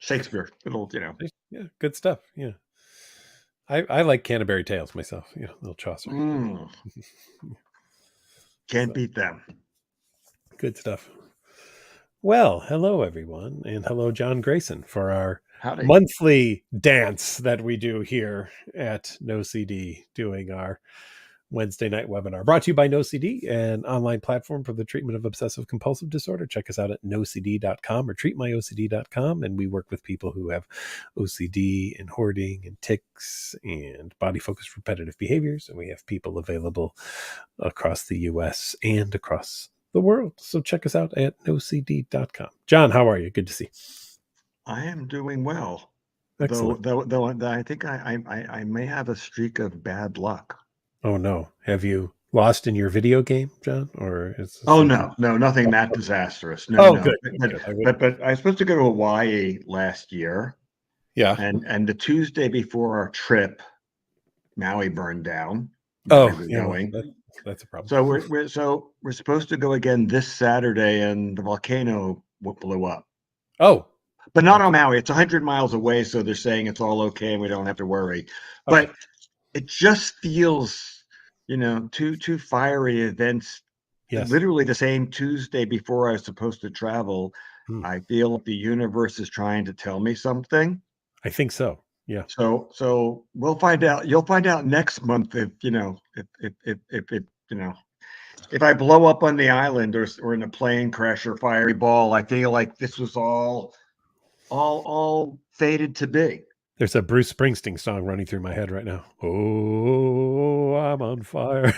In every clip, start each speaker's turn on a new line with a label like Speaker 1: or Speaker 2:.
Speaker 1: Shakespeare,
Speaker 2: Yeah, good stuff. Yeah. I like Canterbury Tales myself, little Chaucer.
Speaker 1: Mm, can't
Speaker 2: So
Speaker 1: beat them.
Speaker 2: good stuff. Well, hello everyone, and hello John Grayson for our
Speaker 1: Howdy.
Speaker 2: monthly dance that we do here at No CD, doing our Wednesday night webinar. Brought to you by No CD, an online platform for the treatment of obsessive compulsive disorder. Check us out at nocd.com or treatmyocd.com, and we work with people who have OCD and hoarding and tics and body focused repetitive behaviors, and we have people available across the US and across the world. So check us out at nocd.com. John, how are you? Good to see you.
Speaker 1: I am doing well, though.
Speaker 2: Excellent.
Speaker 1: Though I think I may have a streak of bad luck.
Speaker 2: Oh no. Have you lost in your video game, John? Or is this
Speaker 1: Oh
Speaker 2: something?
Speaker 1: no, no, nothing that disastrous. No,
Speaker 2: Oh,
Speaker 1: no.
Speaker 2: good, good, good. I would.
Speaker 1: But I was supposed to go to Hawaii last year,
Speaker 2: Yeah.
Speaker 1: and the Tuesday before our trip, Maui burned down where we
Speaker 2: Oh,
Speaker 1: were
Speaker 2: yeah. Well,
Speaker 1: going.
Speaker 2: that's a problem.
Speaker 1: So we're supposed to go again this Saturday, and the volcano blew up.
Speaker 2: Oh,
Speaker 1: But not on
Speaker 2: okay.
Speaker 1: Maui. It's 100 miles away, so they're saying it's all okay and we don't have to worry.
Speaker 2: Okay.
Speaker 1: But it just feels, two fiery events.
Speaker 2: Yes.
Speaker 1: Literally the same Tuesday before I was supposed to travel.
Speaker 2: Hmm.
Speaker 1: I feel the universe is trying to tell me something.
Speaker 2: I think so. Yeah.
Speaker 1: So we'll find out. You'll find out next month if if I blow up on the island or in a plane crash or fiery ball. I feel like this was all fated to be.
Speaker 2: There's a Bruce Springsteen song running through my head right now. Oh, I'm on fire.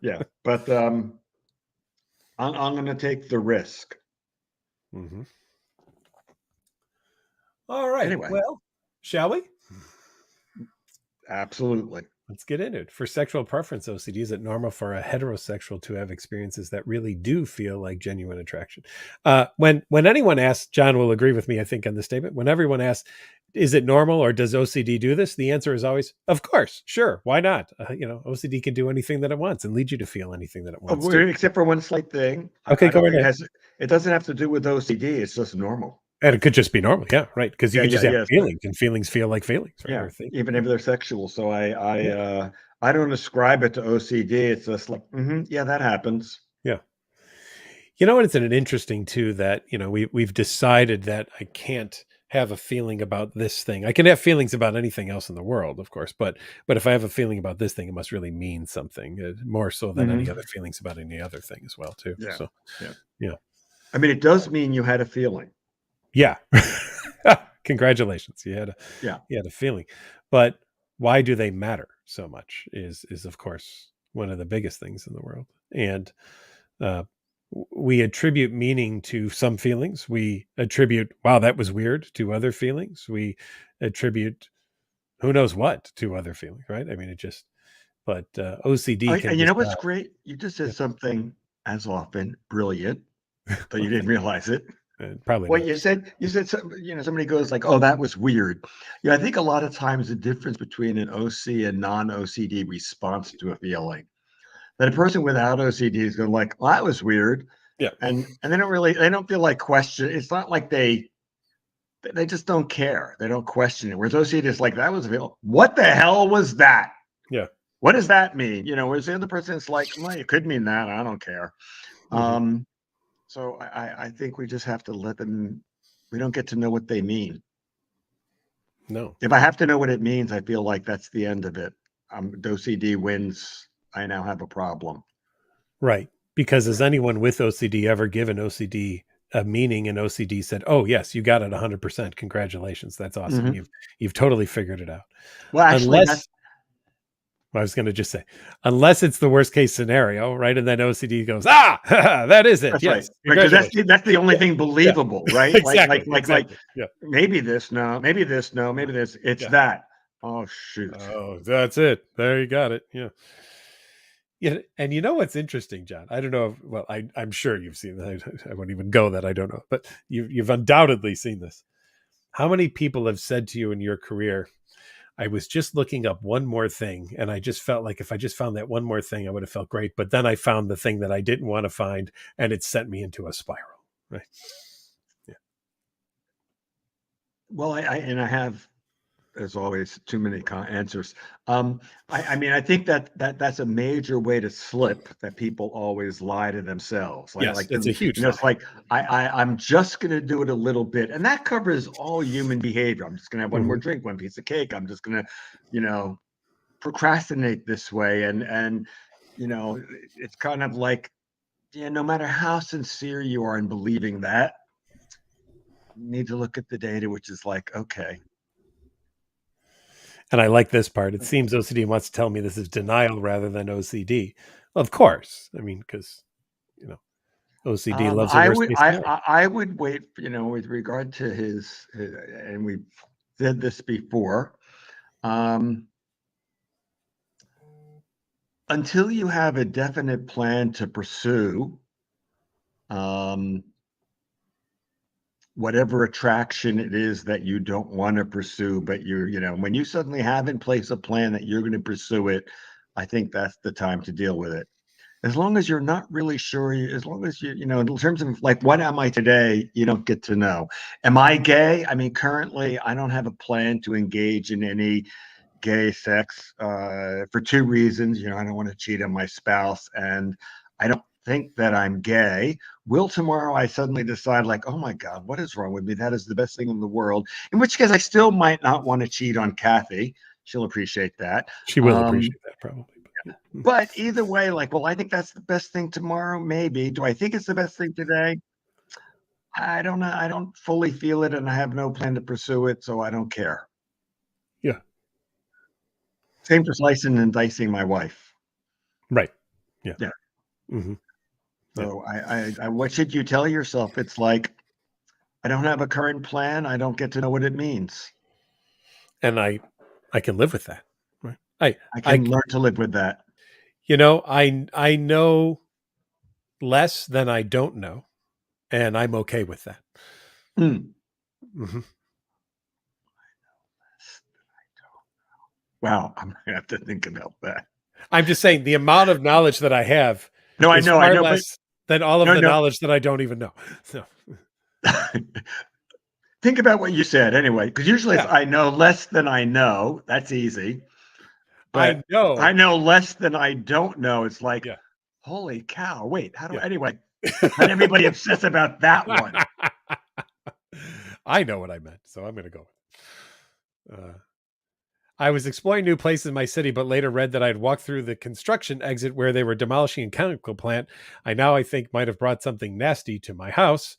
Speaker 1: Yeah, but I'm going to take the risk
Speaker 2: hmm All right.
Speaker 1: anyway.
Speaker 2: Well, shall we?
Speaker 1: Absolutely.
Speaker 2: Let's get into it. For sexual preference OCD, is it normal for a heterosexual to have experiences that really do feel like genuine attraction? When anyone asks, John will agree with me, I think, on the statement. When everyone asks, is it normal or does OCD do this? The answer is always, of course, sure, why not? OCD can do anything that it wants and lead you to feel anything that it wants to.
Speaker 1: Except for one slight thing.
Speaker 2: Okay,
Speaker 1: I
Speaker 2: go
Speaker 1: don't
Speaker 2: right
Speaker 1: think
Speaker 2: ahead.
Speaker 1: it doesn't have to do with OCD. It's just normal.
Speaker 2: And it could just be normal, yeah, right? Because you
Speaker 1: Yeah,
Speaker 2: could
Speaker 1: yeah,
Speaker 2: just have
Speaker 1: yes.
Speaker 2: feelings, and feelings feel like feelings, right?
Speaker 1: Yeah,
Speaker 2: Or things.
Speaker 1: even if they're sexual. So
Speaker 2: Yeah,
Speaker 1: I don't ascribe it to OCD. It's just like, yeah, that happens.
Speaker 2: yeah. You know what? It's an interesting too that we've decided that I can't have a feeling about this thing. I can have feelings about anything else in the world, of course, but if I have a feeling about this thing, it must really mean something more so than any other
Speaker 1: Hmm.
Speaker 2: feelings about any other thing as well, too.
Speaker 1: Yeah,
Speaker 2: So,
Speaker 1: yeah.
Speaker 2: yeah,
Speaker 1: I mean, it does mean you had a feeling.
Speaker 2: yeah. Congratulations,
Speaker 1: Yeah.
Speaker 2: you had a feeling, but why do they matter so much? Is of course one of the biggest things in the world, and uh, we attribute meaning to some feelings. We attribute, wow, that was weird, to other feelings. We attribute who knows what to other feelings, right? I mean, but OCD can
Speaker 1: And you know what's
Speaker 2: decide.
Speaker 1: great? You just said
Speaker 2: Yeah,
Speaker 1: something as often brilliant, though you didn't realize it.
Speaker 2: probably
Speaker 1: Well,
Speaker 2: not.
Speaker 1: you said somebody goes like, "Oh, that was weird." Yeah, I think a lot of times the difference between an OC and non-OCD response to a feeling, that a person without OCD is going like, "Well, that was weird,"
Speaker 2: Yeah.
Speaker 1: and they don't feel like question. It's not like they just don't care. They don't question it. Whereas OCD is like, "That was a feel. What the hell was that?
Speaker 2: Yeah.
Speaker 1: What does that mean?" Whereas the other person is like, "Well, it could mean that. I don't care."
Speaker 2: hmm
Speaker 1: Um, so I think we just have to let them. We don't get to know what they mean.
Speaker 2: No.
Speaker 1: If I have to know what it means, I feel like that's the end of it. OCD wins. I now have a problem.
Speaker 2: Right. Because has anyone with OCD ever given OCD a meaning, and OCD said, "Oh yes, you got it 100%. Congratulations. That's awesome.
Speaker 1: Hmm.
Speaker 2: You've totally figured it out."
Speaker 1: Well, actually,
Speaker 2: Unless I was going to just say, unless it's the worst case scenario, right? And then OCD goes, "Ah, that is it.
Speaker 1: that's right.
Speaker 2: Yes,
Speaker 1: Because
Speaker 2: congratulations."
Speaker 1: that's the only
Speaker 2: Yeah,
Speaker 1: thing
Speaker 2: yeah,
Speaker 1: believable, right?
Speaker 2: exactly,
Speaker 1: Like
Speaker 2: exactly. Yeah,
Speaker 1: maybe this, no, maybe this, no, maybe this. It's
Speaker 2: yeah.
Speaker 1: that. Oh shoot.
Speaker 2: Oh, that's it. There you got it. Yeah. Yeah, and you know what's interesting, John? I don't know. Well, I'm sure you've seen that. I won't even go that. I don't know, but you've undoubtedly seen this. How many people have said to you in your career, "I was just looking up one more thing, and I just felt like if I just found that one more thing, I would have felt great. But then I found the thing that I didn't want to find, and it sent me into a spiral." Right? Yeah.
Speaker 1: Well, I have, as always, too many answers. I mean, I think that's a major way to slip, that people always lie to themselves.
Speaker 2: Yes, it's a huge
Speaker 1: It's
Speaker 2: lie.
Speaker 1: like I'm just going to do it a little bit, and that covers all human behavior. I'm just going to have one more
Speaker 2: Mhm.
Speaker 1: drink, one piece of cake. I'm just going to, you know, procrastinate this way, and you know, it's kind of like, yeah, no matter how sincere you are in believing that, you need to look at the data, which is like, okay.
Speaker 2: And I like this part. It seems OCD wants to tell me this is denial rather than OCD. Of course. I mean, because, you know, OCD loves a
Speaker 1: I
Speaker 2: worst
Speaker 1: would
Speaker 2: case scenario.
Speaker 1: I would wait, with regard to his, and we said this before, um, until you have a definite plan to pursue, um, whatever attraction it is that you don't want to pursue, but when you suddenly have in place a plan that you're going to pursue it, I think that's the time to deal with it. As long as you're not really sure, as long as in terms of like, what am I today? You don't get to know. Am I gay? I mean, currently, I don't have a plan to engage in any gay sex, for two reasons. I don't want to cheat on my spouse, and I don't think that I'm gay. Will tomorrow I suddenly decide, like, oh my God, what is wrong with me? That is the best thing in the world. In which case, I still might not want to cheat on Kathy. She'll appreciate that.
Speaker 2: She will
Speaker 1: Um,
Speaker 2: appreciate that probably.
Speaker 1: but either way, like, well, I think that's the best thing tomorrow. Maybe. Do I think it's the best thing today? I don't know. I don't fully feel it, and I have no plan to pursue it, so I don't care.
Speaker 2: Yeah.
Speaker 1: Same for slicing and dicing my wife.
Speaker 2: Right. Yeah.
Speaker 1: Yeah.
Speaker 2: Hmm. Yeah.
Speaker 1: So what should you tell yourself? It's like, I don't have a current plan. I don't get to know what it means.
Speaker 2: And I can live with that. Right.
Speaker 1: I
Speaker 2: I,
Speaker 1: can learn to live with that.
Speaker 2: I know less than I don't know, and I'm okay with that.
Speaker 1: Mm.
Speaker 2: Hmm.
Speaker 1: Wow, I'm gonna have to think about that.
Speaker 2: I'm just saying the amount of knowledge that I have
Speaker 1: No,
Speaker 2: is
Speaker 1: I
Speaker 2: far
Speaker 1: know, but
Speaker 2: less than all of
Speaker 1: no,
Speaker 2: the
Speaker 1: no.
Speaker 2: knowledge that I don't even know. So
Speaker 1: Think about what you said anyway, because usually it's,
Speaker 2: yeah,
Speaker 1: I know less than I know. That's easy.
Speaker 2: I
Speaker 1: But I
Speaker 2: know.
Speaker 1: know less than I don't know. It's like,
Speaker 2: Yeah,
Speaker 1: holy cow. Wait, how do
Speaker 2: yeah.
Speaker 1: anyway? Let everybody obsess about that one.
Speaker 2: I know what I meant, so I'm going to go. I was exploring new places in my city, but later read that I had walked through the construction exit where they were demolishing a chemical plant. I think might have brought something nasty to my house.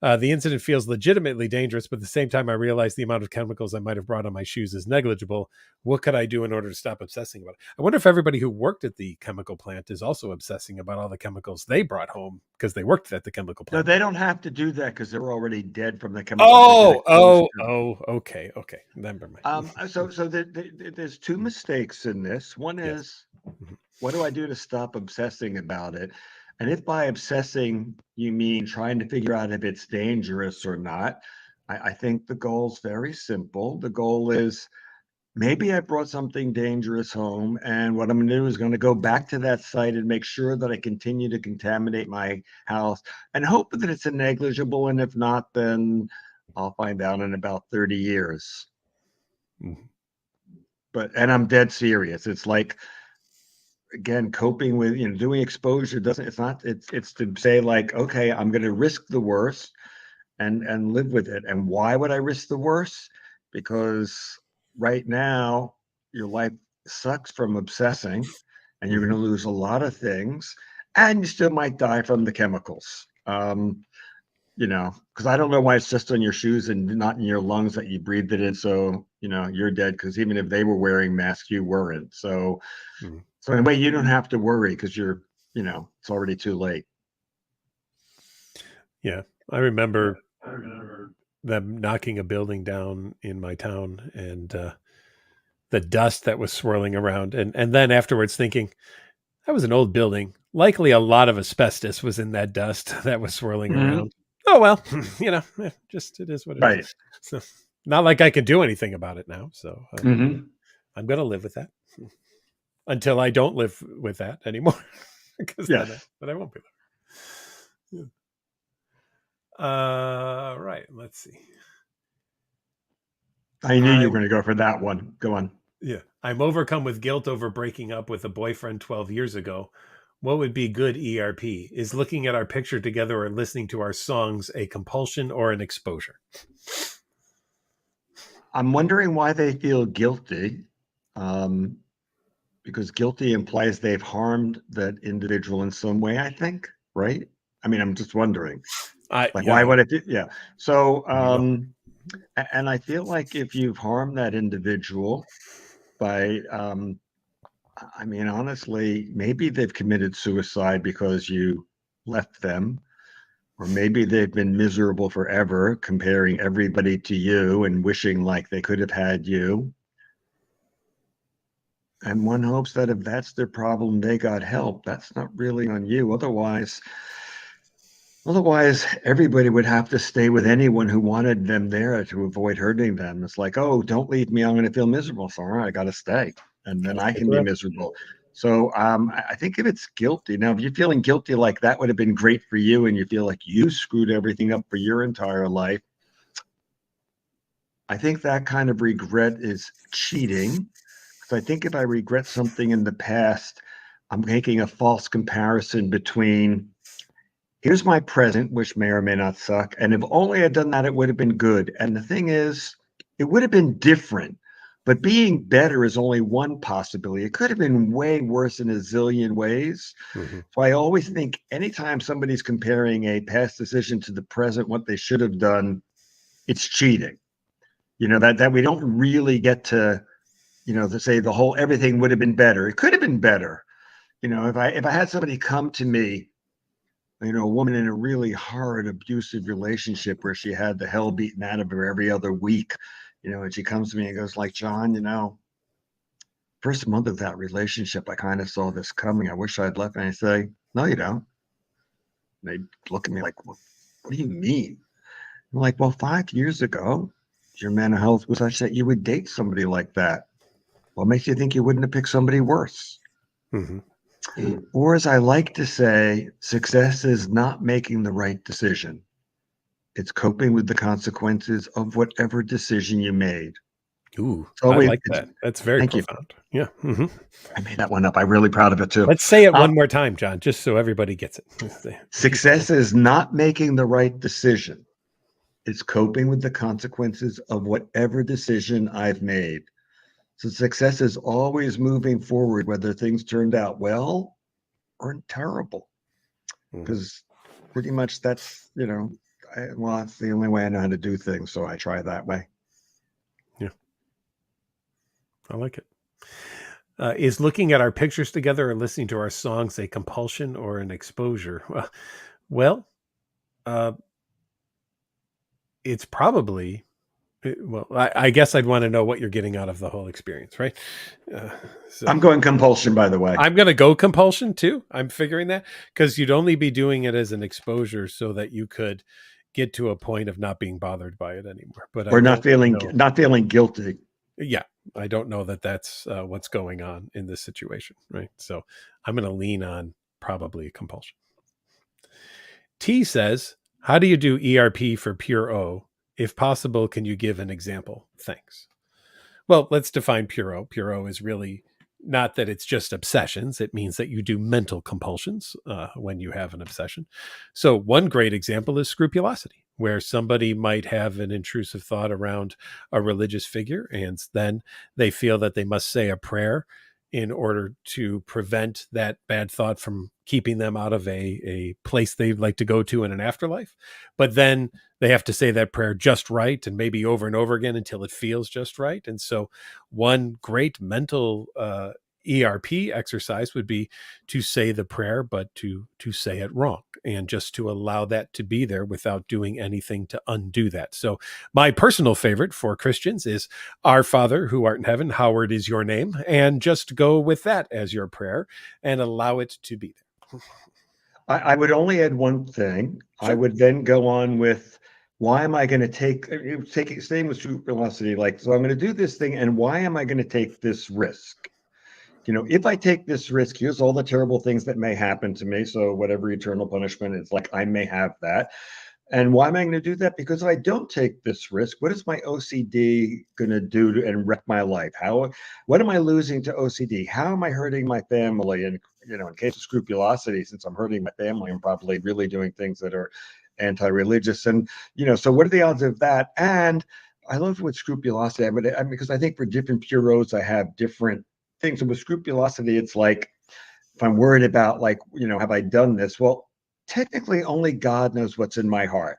Speaker 2: The incident feels legitimately dangerous, but at the same time, I realize the amount of chemicals I might have brought on my shoes is negligible. What could I do in order to stop obsessing about it? I wonder if everybody who worked at the chemical plant is also obsessing about all the chemicals they brought home because they worked at the chemical
Speaker 1: No,
Speaker 2: plant.
Speaker 1: they don't have to do that because they're already dead from the chemicals they've been
Speaker 2: Oh,
Speaker 1: exposed
Speaker 2: oh,
Speaker 1: to.
Speaker 2: oh, okay, okay. Never mind.
Speaker 1: So there's two mistakes in this. One
Speaker 2: Yes.
Speaker 1: is,
Speaker 2: Mhm.
Speaker 1: what do I do to stop obsessing about it? And if by obsessing you mean trying to figure out if it's dangerous or not, I think the goal's very simple. The goal is, maybe I brought something dangerous home, and what I'm going to do is going to go back to that site and make sure that I continue to contaminate my house and hope that it's a negligible. And if not, then I'll find out in about 30 years.
Speaker 2: Mhm.
Speaker 1: And I'm dead serious. It's like, again, coping with, doing exposure doesn't, it's not, it's to say, like, okay, I'm going to risk the worst and live with it. And why would I risk the worst? Because right now your life sucks from obsessing, and you're
Speaker 2: Mhm.
Speaker 1: going to lose a lot of things, and you still might die from the chemicals. Because I don't know why it's just on your shoes and not in your lungs that you breathed it in. So, you're dead, because even if they were wearing masks, you weren't.
Speaker 2: Mhm.
Speaker 1: So anyway, you don't have to worry, because it's already too late.
Speaker 2: Yeah, I remember them knocking a building down in my town and the dust that was swirling around, and then afterwards thinking that was an old building. Likely a lot of asbestos was in that dust that was swirling
Speaker 1: Mhm.
Speaker 2: around. Oh well, just it is what it is.
Speaker 1: Right.
Speaker 2: So not like I could do anything about it now. So
Speaker 1: Hmm.
Speaker 2: I'm going to live with that until I don't live with that anymore, because
Speaker 1: Yes.
Speaker 2: then I won't be there. Right. Let's see.
Speaker 1: I knew you were going to go for that one. Go on.
Speaker 2: Yeah. I'm overcome with guilt over breaking up with a boyfriend 12 years ago. What would be good ERP? Is looking at our picture together or listening to our songs a compulsion or an exposure?
Speaker 1: I'm wondering why they feel guilty, um, because guilty implies they've harmed that individual in some way, I think, right? I mean, I'm just wondering, like, why
Speaker 2: Yeah,
Speaker 1: would it do? Yeah. So,
Speaker 2: I don't know.
Speaker 1: and I feel like if you've harmed that individual by, I mean, honestly, maybe they've committed suicide because you left them, or maybe they've been miserable forever, comparing everybody to you and wishing like they could have had you. And one hopes that if that's their problem, they got help. That's not really on you. Otherwise, everybody would have to stay with anyone who wanted them there to avoid hurting them. It's like, oh, don't leave me. I'm going to feel miserable. So, all right, I got to stay. And then I can be miserable. So I think if it's guilty, now, if you're feeling guilty like that would have been great for you and you feel like you screwed everything up for your entire life, I think that kind of regret is cheating. So I think if I regret something in the past, I'm making a false comparison between here's my present, which may or may not suck. And if only I'd done that, it would have been good. And the thing is, it would have been different. But being better is only one possibility. It could have been way worse in a zillion ways.
Speaker 2: Mm-hmm.
Speaker 1: So I always think anytime somebody's comparing a past decision to the present, what they should have done, it's cheating. That we don't really get to to say the whole everything would have been better. It could have been better. If I had somebody come to me, a woman in a really hard, abusive relationship where she had the hell beaten out of her every other week, and she comes to me and goes like, John, first month of that relationship, I kind of saw this coming. I wish I'd left. And I say, no, you don't. And they look at me like, what do you mean? I'm like, well, 5 years ago, your mental health was such that you would date somebody like that. What makes you think you wouldn't have picked somebody worse?
Speaker 2: Mm-hmm.
Speaker 1: Or as I like to say, success is not making the right decision. It's coping with the consequences of whatever decision you made.
Speaker 2: Ooh,
Speaker 1: So
Speaker 2: I like that. That's very
Speaker 1: thank you.
Speaker 2: profound. Yeah. Mm-hmm.
Speaker 1: I made that one up. I'm really proud of it too.
Speaker 2: Let's say it one more time, John, just so everybody gets it.
Speaker 1: Success is not making the right decision. It's coping with the consequences of whatever decision I've made. So success is always moving forward, whether things turned out well or terrible. Because pretty much that's, it's the only way I know how to do things. So I try that way.
Speaker 2: Yeah. I like it. Is looking at our pictures together or listening to our songs a compulsion or an exposure? Well, it's probably, well, I guess I'd want to know what you're getting out of the whole experience, right?
Speaker 1: So I'm going compulsion, by the way.
Speaker 2: I'm going to go compulsion too. I'm figuring that because you'd only be doing it as an exposure so that you could get to a point of not being bothered by it anymore. But
Speaker 1: or not feeling guilty.
Speaker 2: Yeah, I don't know that that's what's going on in this situation, right? So I'm going to lean on probably compulsion. T says, how do you do ERP for pure O? If possible, can you give an example? Thanks. Well, let's define pure O. Pure O is really not that it's just obsessions. It means that you do mental compulsions when you have an obsession. So one great example is scrupulosity, where somebody might have an intrusive thought around a religious figure, and then they feel that they must say a prayer in order to prevent that bad thought from keeping them out of a place they'd like to go to in an afterlife. But then they have to say that prayer just right and maybe over and over again until it feels just right. And so one great mental ERP exercise would be to say the prayer, but to say it wrong, and just to allow that to be there without doing anything to undo that. So my personal favorite for Christians is Our Father who art in heaven, hallowed is your name, and just go with that as your prayer and allow it to be there.
Speaker 1: I would only add one thing. Sure. I would then go on with, why am I going to staying with scrupulosity? Like, so I'm going to do this thing, and why am I going to take this risk? If I take this risk, here's all the terrible things that may happen to me. So whatever eternal punishment is, like, I may have that. And why am I going to do that? Because if I don't take this risk, what is my OCD going to do and wreck my life? What am I losing to OCD? How am I hurting my family? And, in case of scrupulosity, since I'm hurting my family, I'm probably really doing things that are anti-religious. And, so what are the odds of that? And I love with scrupulosity, because I think for different puros, I have different things. And with scrupulosity, it's like, if I'm worried about, like, have I done this? Well, technically only God knows what's in my heart.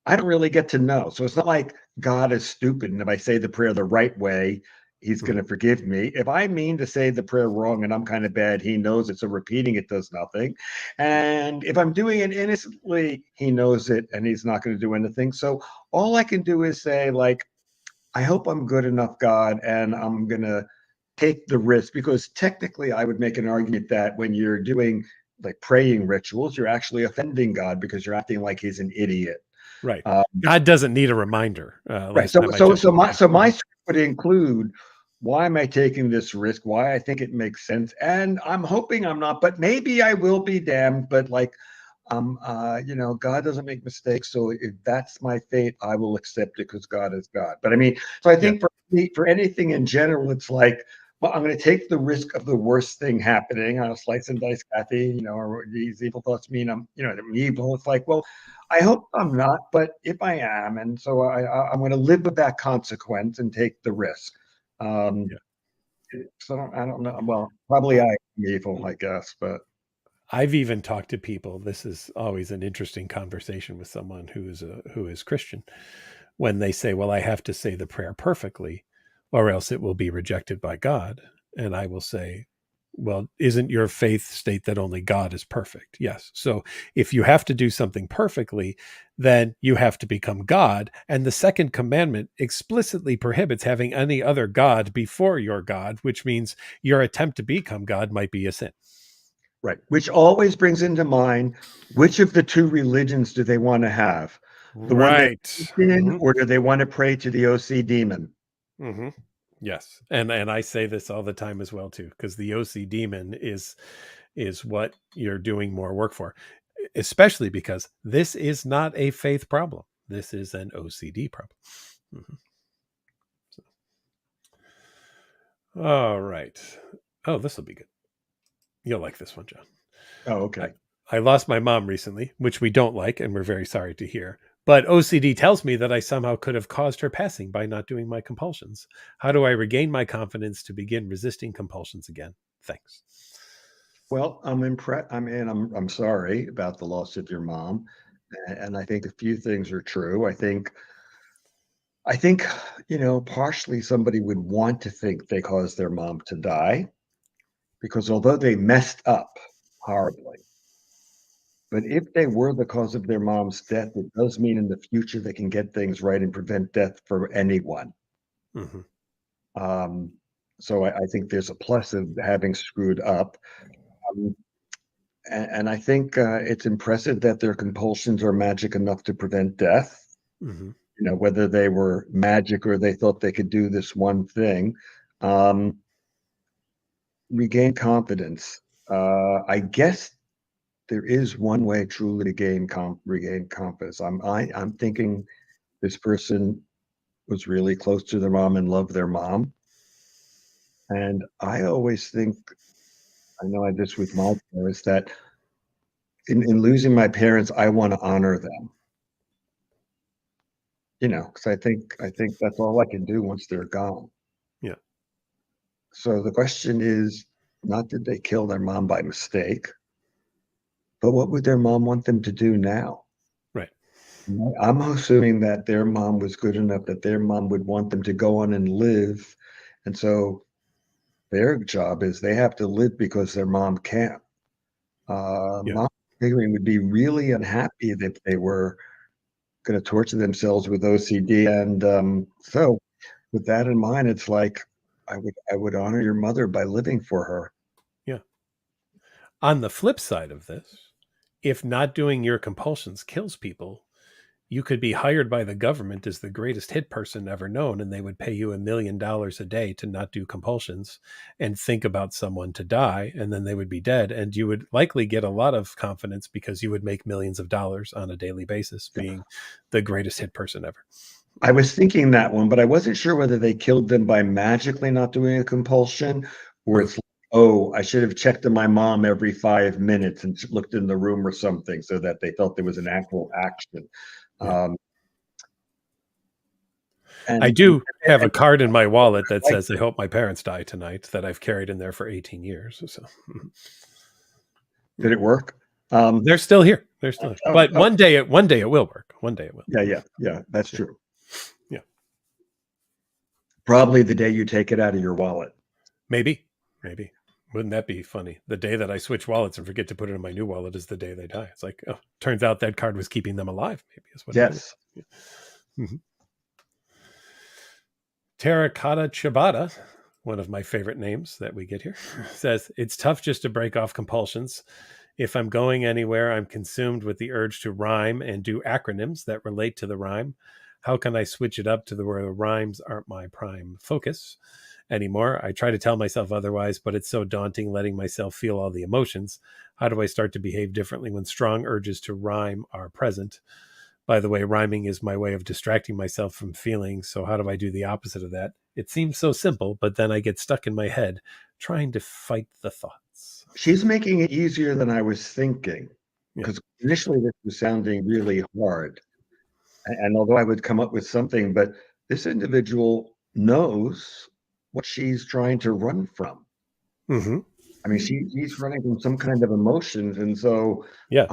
Speaker 1: I don't really get to know. So it's not like God is stupid. And if I say the prayer the right way, he's going to forgive me. If I mean to say the prayer wrong and I'm kind of bad, he knows it. So repeating it does nothing. And if I'm doing it innocently, he knows it and he's not going to do anything. So all I can do is say, like, I hope I'm good enough, God, and I'm going to take the risk, because technically I would make an argument that when you're doing like praying rituals, you're actually offending God because you're acting like he's an idiot.
Speaker 2: Right. God doesn't need a reminder.
Speaker 1: Right. So my script would include, why am I taking this risk? Why I think it makes sense, and I'm hoping I'm not, but maybe I will be damned. But like, God doesn't make mistakes. So if that's my fate, I will accept it because God is God. But I mean, so I think for anything in general, it's like, well, I'm going to take the risk of the worst thing happening. I'll slice and dice Kathy, or these evil thoughts mean I'm evil. It's like, well, I hope I'm not, but if I am, and so I'm going to live with that consequence and take the risk. So I don't know. Well, probably I am evil, I guess, but.
Speaker 2: I've even talked to people. This is always an interesting conversation with someone who is Christian, when they say, well, I have to say the prayer perfectly or else it will be rejected by God. And I will say, well, isn't your faith state that only God is perfect? Yes. So if you have to do something perfectly, then you have to become God. And the second commandment explicitly prohibits having any other God before your God, which means your attempt to become God might be a sin.
Speaker 1: Right. Which always brings into mind, which of the two religions do they want to have? The one they in, or do they want to pray to the OC demon?
Speaker 2: Mm-hmm. Yes. And I say this all the time as well, too, because the OC demon is what you're doing more work for, especially because this is not a faith problem. This is an OCD problem. Mm-hmm. So. All right. Oh, this will be good. You'll like this one, John.
Speaker 1: Oh, okay.
Speaker 2: I lost my mom recently, which we don't like, and we're very sorry to hear. But OCD tells me that I somehow could have caused her passing by not doing my compulsions. How do I regain my confidence to begin resisting compulsions again? Thanks.
Speaker 1: Well, I'm impressed. I'm sorry about the loss of your mom, and I think a few things are true. I think, partially somebody would want to think they caused their mom to die, because although they messed up horribly, but if they were the cause of their mom's death, it does mean in the future they can get things right and prevent death for anyone.
Speaker 2: Mm-hmm.
Speaker 1: So I think there's a plus of having screwed up. And I think it's impressive that their compulsions are magic enough to prevent death.
Speaker 2: Mm-hmm.
Speaker 1: Whether they were magic or they thought they could do this one thing. Regain confidence. I guess there is one way truly to regain confidence. I'm thinking this person was really close to their mom and loved their mom. And I always think, I know I did this with my parents, that in losing my parents, I want to honor them. Because I think that's all I can do once they're gone.
Speaker 2: Yeah.
Speaker 1: So the question is not, did they kill their mom by mistake, but what would their mom want them to do now?
Speaker 2: Right.
Speaker 1: I'm assuming that their mom was good enough that their mom would want them to go on and live. And so their job is they have to live because their mom can't. Mom figuring would be really unhappy if they were going to torture themselves with OCD. And so with that in mind, it's like, I would honor your mother by living for her.
Speaker 2: Yeah. On the flip side of this, if not doing your compulsions kills people, you could be hired by the government as the greatest hit person ever known, and they would pay you $1 million a day to not do compulsions and think about someone to die, and then they would be dead. And you would likely get a lot of confidence because you would make millions of dollars on a daily basis being the greatest hit person ever.
Speaker 1: I was thinking that one, but I wasn't sure whether they killed them by magically not doing a compulsion, or it's like, oh, I should have checked on my mom every 5 minutes and looked in the room or something so that they felt there was an actual action.
Speaker 2: Yeah.
Speaker 1: And
Speaker 2: I do have a card in my wallet that says, I hope my parents die tonight, that I've carried in there for 18 years. So
Speaker 1: did it work?
Speaker 2: They're still here. They're still here. But one day it will work. One day it will.
Speaker 1: Yeah, that's true.
Speaker 2: Yeah.
Speaker 1: Probably the day you take it out of your wallet.
Speaker 2: Maybe. Wouldn't that be funny? The day that I switch wallets and forget to put it in my new wallet is the day they die. It's like, oh, turns out that card was keeping them alive. Maybe is what it is. Yeah. Mm-hmm. Terracotta Ciabatta, one of my favorite names that we get here, says, it's tough just to break off compulsions. If I'm going anywhere, I'm consumed with the urge to rhyme and do acronyms that relate to the rhyme. How can I switch it up to where the rhymes aren't my prime focus anymore? I try to tell myself otherwise, but it's so daunting letting myself feel all the emotions. How do I start to behave differently when strong urges to rhyme are present? By the way, rhyming is my way of distracting myself from feelings. So how do I do the opposite of that? It seems so simple, but then I get stuck in my head trying to fight the thoughts.
Speaker 1: She's making it easier than I was thinking, because initially this was sounding really hard. And although I would come up with something, but this individual knows what she's trying to run from.
Speaker 2: Mm-hmm.
Speaker 1: I mean, she's running from some kind of emotions. And so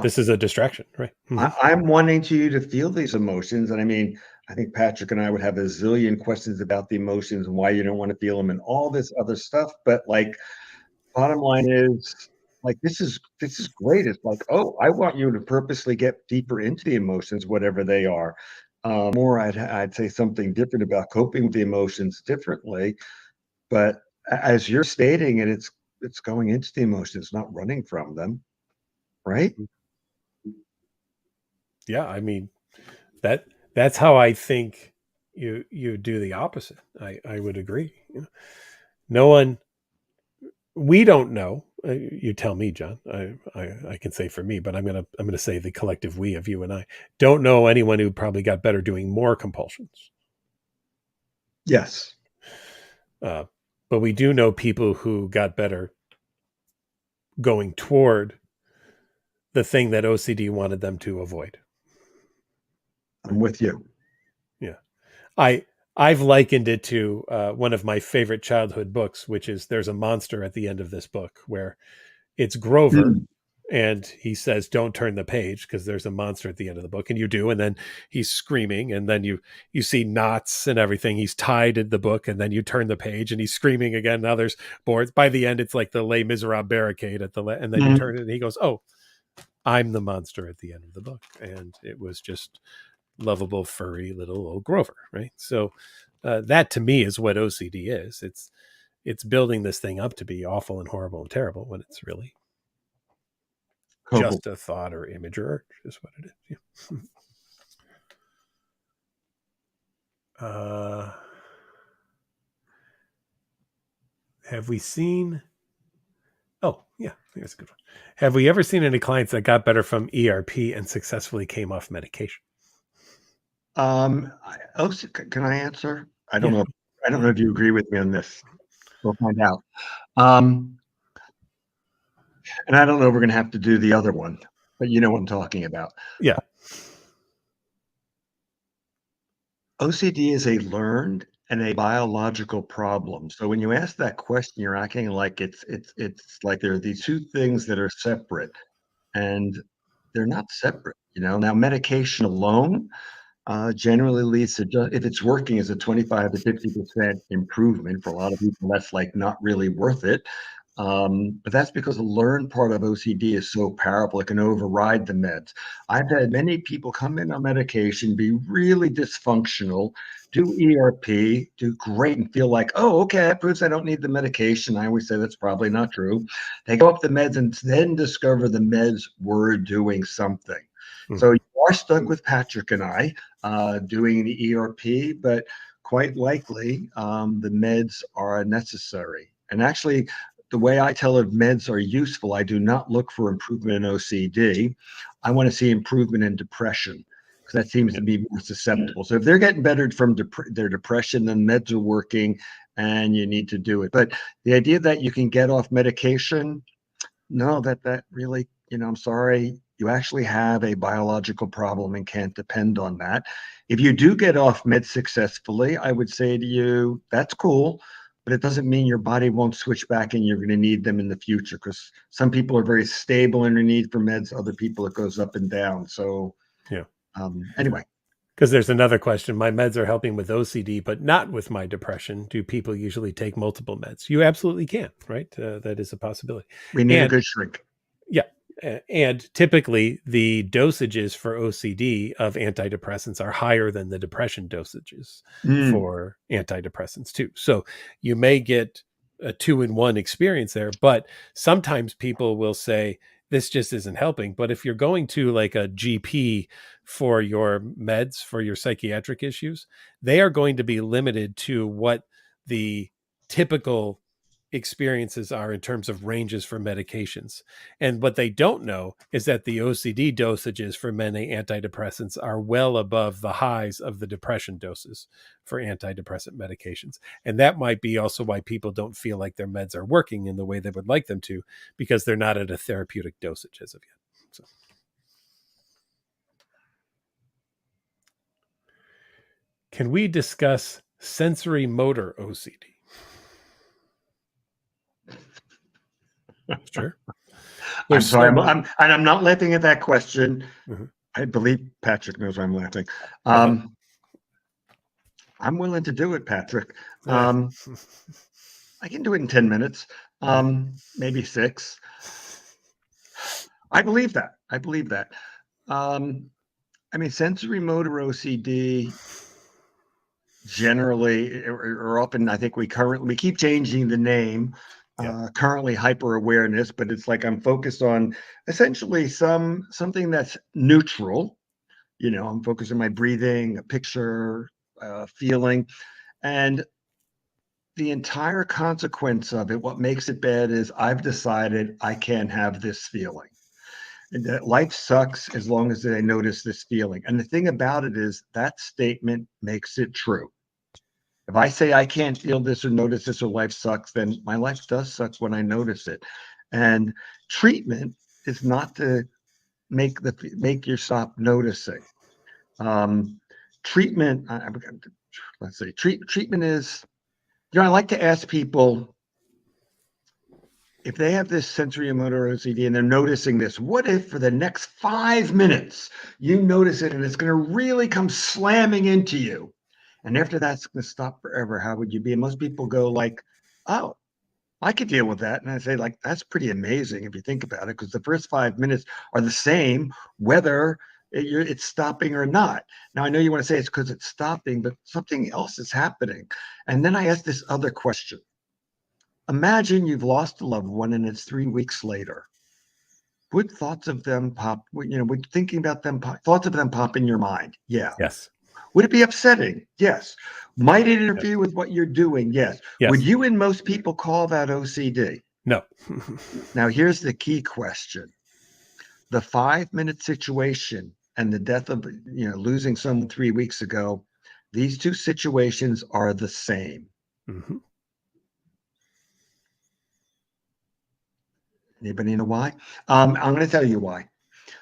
Speaker 2: this is a distraction, right?
Speaker 1: Mm-hmm. I'm wanting you to feel these emotions. And I mean, I think Patrick and I would have a zillion questions about the emotions and why you don't want to feel them and all this other stuff. But like, bottom line is, like, this is great. It's like, oh, I want you to purposely get deeper into the emotions, whatever they are. More, I'd say something different about coping with the emotions differently. But as you're stating it, it's going into the emotions, not running from them, right?
Speaker 2: Yeah, I mean, that's how I think you do the opposite. I would agree. No one, we don't know. You tell me, John. I can say for me, but I'm gonna say the collective we of you and I don't know anyone who probably got better doing more compulsions.
Speaker 1: Yes,
Speaker 2: but we do know people who got better going toward the thing that OCD wanted them to avoid.
Speaker 1: I'm with you.
Speaker 2: Yeah, I've likened it to one of my favorite childhood books, which is there's a monster at the end of this book where it's Grover and he says, don't turn the page because there's a monster at the end of the book. And you do. And then he's screaming and then you see knots and everything. He's tied in the book and then you turn the page and he's screaming again. Now there's boards. By the end, it's like the Les Miserables barricade and then you turn it and he goes, oh, I'm the monster at the end of the book. And it was just lovable, furry little old Grover, right? So that to me is what OCD is. It's building this thing up to be awful and horrible and terrible when it's really just a thought or image or urge is what it is. Yeah. Have we seen? Oh, yeah, I think that's a good one. Have we ever seen any clients that got better from ERP and successfully came off medication?
Speaker 1: Can I answer? I don't know. I don't know if you agree with me on this. We'll find out. And I don't know if we're going to have to do the other one, but you know what I'm talking about.
Speaker 2: Yeah.
Speaker 1: OCD is a learned and a biological problem. So when you ask that question, you're acting like it's like there are these two things that are separate, and they're not separate. Now medication alone generally leads to, if it's working, is a 25 to 50% improvement. For a lot of people, that's like not really worth it. But that's because the learned part of OCD is so powerful, it can override the meds. I've had many people come in on medication, be really dysfunctional, do ERP, do great, and feel like, oh, okay, that proves I don't need the medication. I always say that's probably not true. They go up the meds and then discover the meds were doing something. So you are stuck with Patrick and I doing the ERP, but quite likely the meds are necessary. And actually, the way I tell if meds are useful, I do not look for improvement in OCD. I want to see improvement in depression because that seems to be more susceptible. So if they're getting better from their depression, then meds are working and you need to do it. But the idea that you can get off medication, no, that really, I'm sorry, you actually have a biological problem and can't depend on that. If you do get off meds successfully, I would say to you, that's cool, but it doesn't mean your body won't switch back and you're going to need them in the future because some people are very stable in their need for meds. Other people, it goes up and down. So,
Speaker 2: Yeah.
Speaker 1: Anyway.
Speaker 2: Because there's another question. My meds are helping with OCD, but not with my depression. Do people usually take multiple meds? You absolutely can, right? That is a possibility.
Speaker 1: We need a good shrink.
Speaker 2: Yeah. And typically the dosages for OCD of antidepressants are higher than the depression dosages for antidepressants too. So you may get a 2-in-1 experience there, but sometimes people will say, this just isn't helping. But if you're going to like a GP for your meds, for your psychiatric issues, they are going to be limited to what the typical experiences are in terms of ranges for medications. And what they don't know is that the OCD dosages for many antidepressants are well above the highs of the depression doses for antidepressant medications. And that might be also why people don't feel like their meds are working in the way they would like them to, because they're not at a therapeutic dosage as of yet. So. Can we discuss sensory motor OCD? Sure.
Speaker 1: I'm sorry. I'm not laughing at that question. Mm-hmm. I believe Patrick knows why I'm laughing. I'm willing to do it, Patrick. I can do it in 10 minutes, maybe 6. I believe that. Sensory motor OCD generally, or often, I think we keep changing the name. Currently hyper awareness, but it's like I'm focused on essentially something that's neutral. I'm focused on my breathing, a picture, feeling, and the entire consequence of it, what makes it bad is I've decided I can't have this feeling. And that life sucks as long as I notice this feeling. And the thing about it is that statement makes it true. If I say I can't feel this or notice this or life sucks, then my life does suck when I notice it. And treatment is not to make you stop noticing. Treatment, let's see, treatment is, I like to ask people if they have this sensory motor OCD and they're noticing this, what if for the next 5 minutes you notice it and it's going to really come slamming into you? And after that's going to stop forever, how would you be? And most people go like, oh, I could deal with that. And I say, like, that's pretty amazing if you think about it, because the first 5 minutes are the same, whether it's stopping or not. Now, I know you want to say it's because it's stopping, but something else is happening. And then I ask this other question. Imagine you've lost a loved one and it's 3 weeks later. Would thoughts of them pop, would thinking about them, thoughts of them pop in your mind? Yeah.
Speaker 2: Yes.
Speaker 1: Would it be upsetting? Yes. Might it interfere with what you're doing? Yes. Would you and most people call that OCD?
Speaker 2: No.
Speaker 1: Now, here's the key question. The 5-minute situation and the death of, losing someone 3 weeks ago, these two situations are the same.
Speaker 2: Mm-hmm.
Speaker 1: Anybody know why? I'm going to tell you why.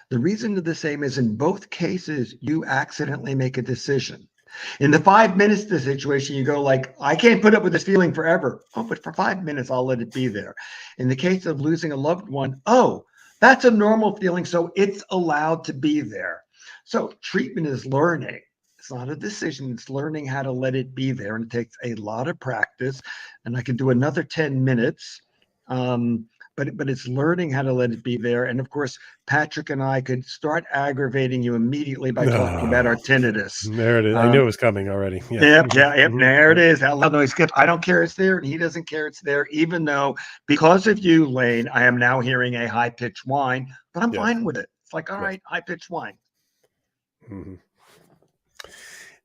Speaker 1: The reason they're the same is in both cases, you accidentally make a decision. In the 5 minutes, the situation, you go like, I can't put up with this feeling forever. Oh, but for 5 minutes, I'll let it be there. In the case of losing a loved one, oh, that's a normal feeling, so it's allowed to be there. So treatment is learning. It's not a decision. It's learning how to let it be there. And it takes a lot of practice. And I can do another 10 minutes. But it's learning how to let it be there. And of course, Patrick and I could start aggravating you immediately by talking about our tinnitus.
Speaker 2: There it is. I knew it was coming already.
Speaker 1: Yep. There it is. How loud noise gets. I don't care it's there, and he doesn't care it's there, even though because of you, Lane, I am now hearing a high-pitched whine, but I'm fine with it. It's like, all right, high-pitched whine.
Speaker 2: Mhm.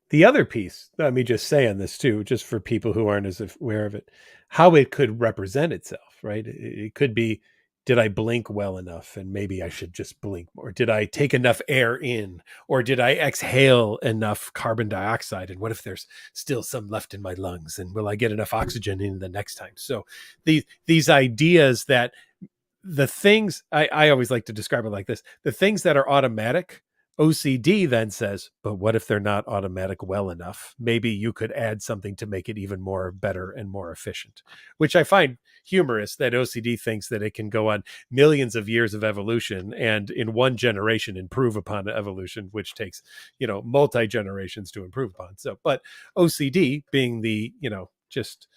Speaker 2: The other piece, let me just say on this too, just for people who aren't as aware of it, how it could represent itself, right? It could be, did I blink well enough? And maybe I should just blink more. Did I take enough air in? Or did I exhale enough carbon dioxide? And what if there's still some left in my lungs? And will I get enough oxygen in the next time? So these ideas that the things I always like to describe it like this: the things that are automatic, OCD then says, but what if they're not automatic well enough? Maybe you could add something to make it even more better and more efficient, which I find humorous that OCD thinks that it can go on millions of years of evolution and in one generation improve upon evolution, which takes, multi generations to improve upon. So, but OCD being the, just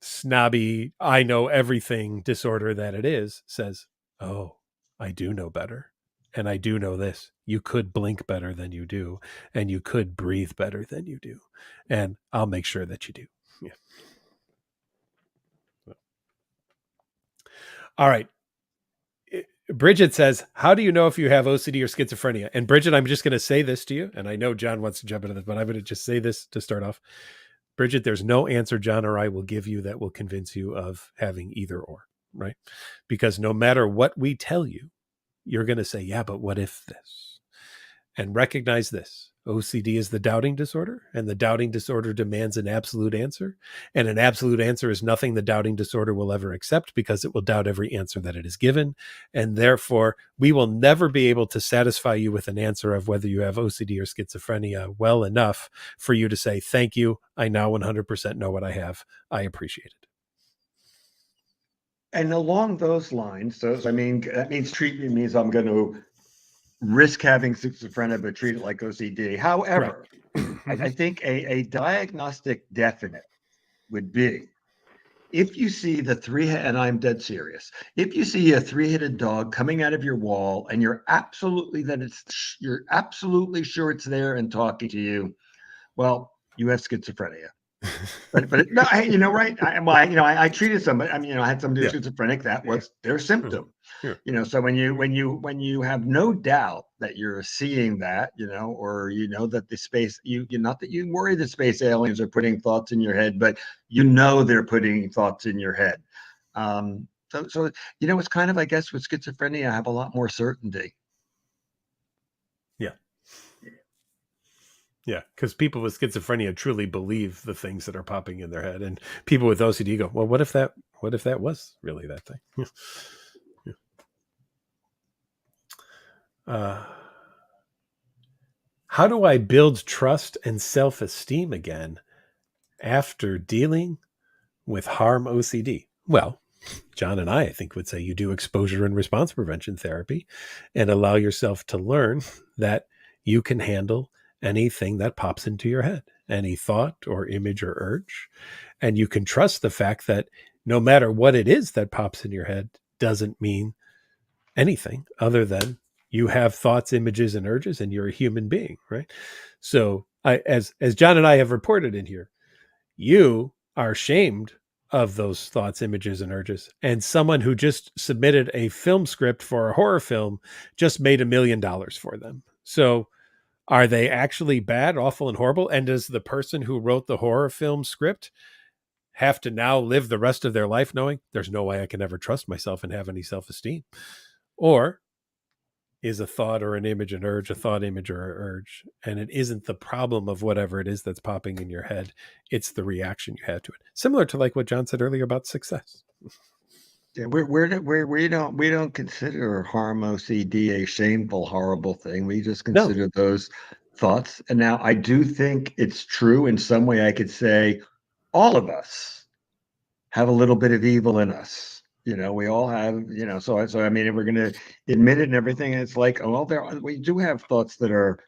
Speaker 2: snobby, I know everything disorder that it is, says, oh, I do know better. And I do know this. You could blink better than you do, and you could breathe better than you do. And I'll make sure that you do. Yeah. All right. Bridget says, how do you know if you have OCD or schizophrenia? And Bridget, I'm just going to say this to you. And I know John wants to jump into this, but I'm going to just say this to start off. Bridget, there's no answer John or I will give you that will convince you of having either or, right? Because no matter what we tell you, you're going to say, yeah, but what if this? And recognize this. OCD is the doubting disorder, and the doubting disorder demands an absolute answer. And an absolute answer is nothing the doubting disorder will ever accept, because it will doubt every answer that it is given. And therefore, we will never be able to satisfy you with an answer of whether you have OCD or schizophrenia well enough for you to say, thank you, I now 100% know what I have. I appreciate it.
Speaker 1: And along those lines, that means treatment means I'm going to risk having schizophrenia, but treat it like OCD. However, right. I think a diagnostic definite would be, if you see and I'm dead serious, if you see a three-headed dog coming out of your wall and you're absolutely sure it's there and talking to you, well, you have schizophrenia. But no, right? I treated somebody. I had somebody who's schizophrenic. That was their symptom. So when you have no doubt that you're seeing that, or that the space not that you worry that space aliens are putting thoughts in your head, but they're putting thoughts in your head. So it's kind of, I guess, with schizophrenia, I have a lot more certainty.
Speaker 2: Yeah, because people with schizophrenia truly believe the things that are popping in their head, and people with OCD go, "Well, what if that was really that thing?" How do I build trust and self-esteem again after dealing with harm OCD? Well, John and I think, would say you do exposure and response prevention therapy and allow yourself to learn that you can handle anything that pops into your head, any thought or image or urge. And you can trust the fact that no matter what it is that pops in your head doesn't mean anything other than you have thoughts, images, and urges, and you're a human being, right? So as John and I have reported in here, you are ashamed of those thoughts, images, and urges. And someone who just submitted a film script for a horror film just made $1 million for them. So are they actually bad, awful, and horrible? And does the person who wrote the horror film script have to now live the rest of their life knowing there's no way I can ever trust myself and have any self-esteem? Or is a thought or an image an urge, a thought, image, or urge, and it isn't the problem of whatever it is that's popping in your head, it's the reaction you have to it. Similar to like what John said earlier about success.
Speaker 1: Yeah, we don't consider harm OCD a shameful, horrible thing. We just consider those thoughts. And now I do think it's true in some way. I could say all of us have a little bit of evil in us. We all have, so I mean, if we're going to admit it and everything, it's like, we do have thoughts that are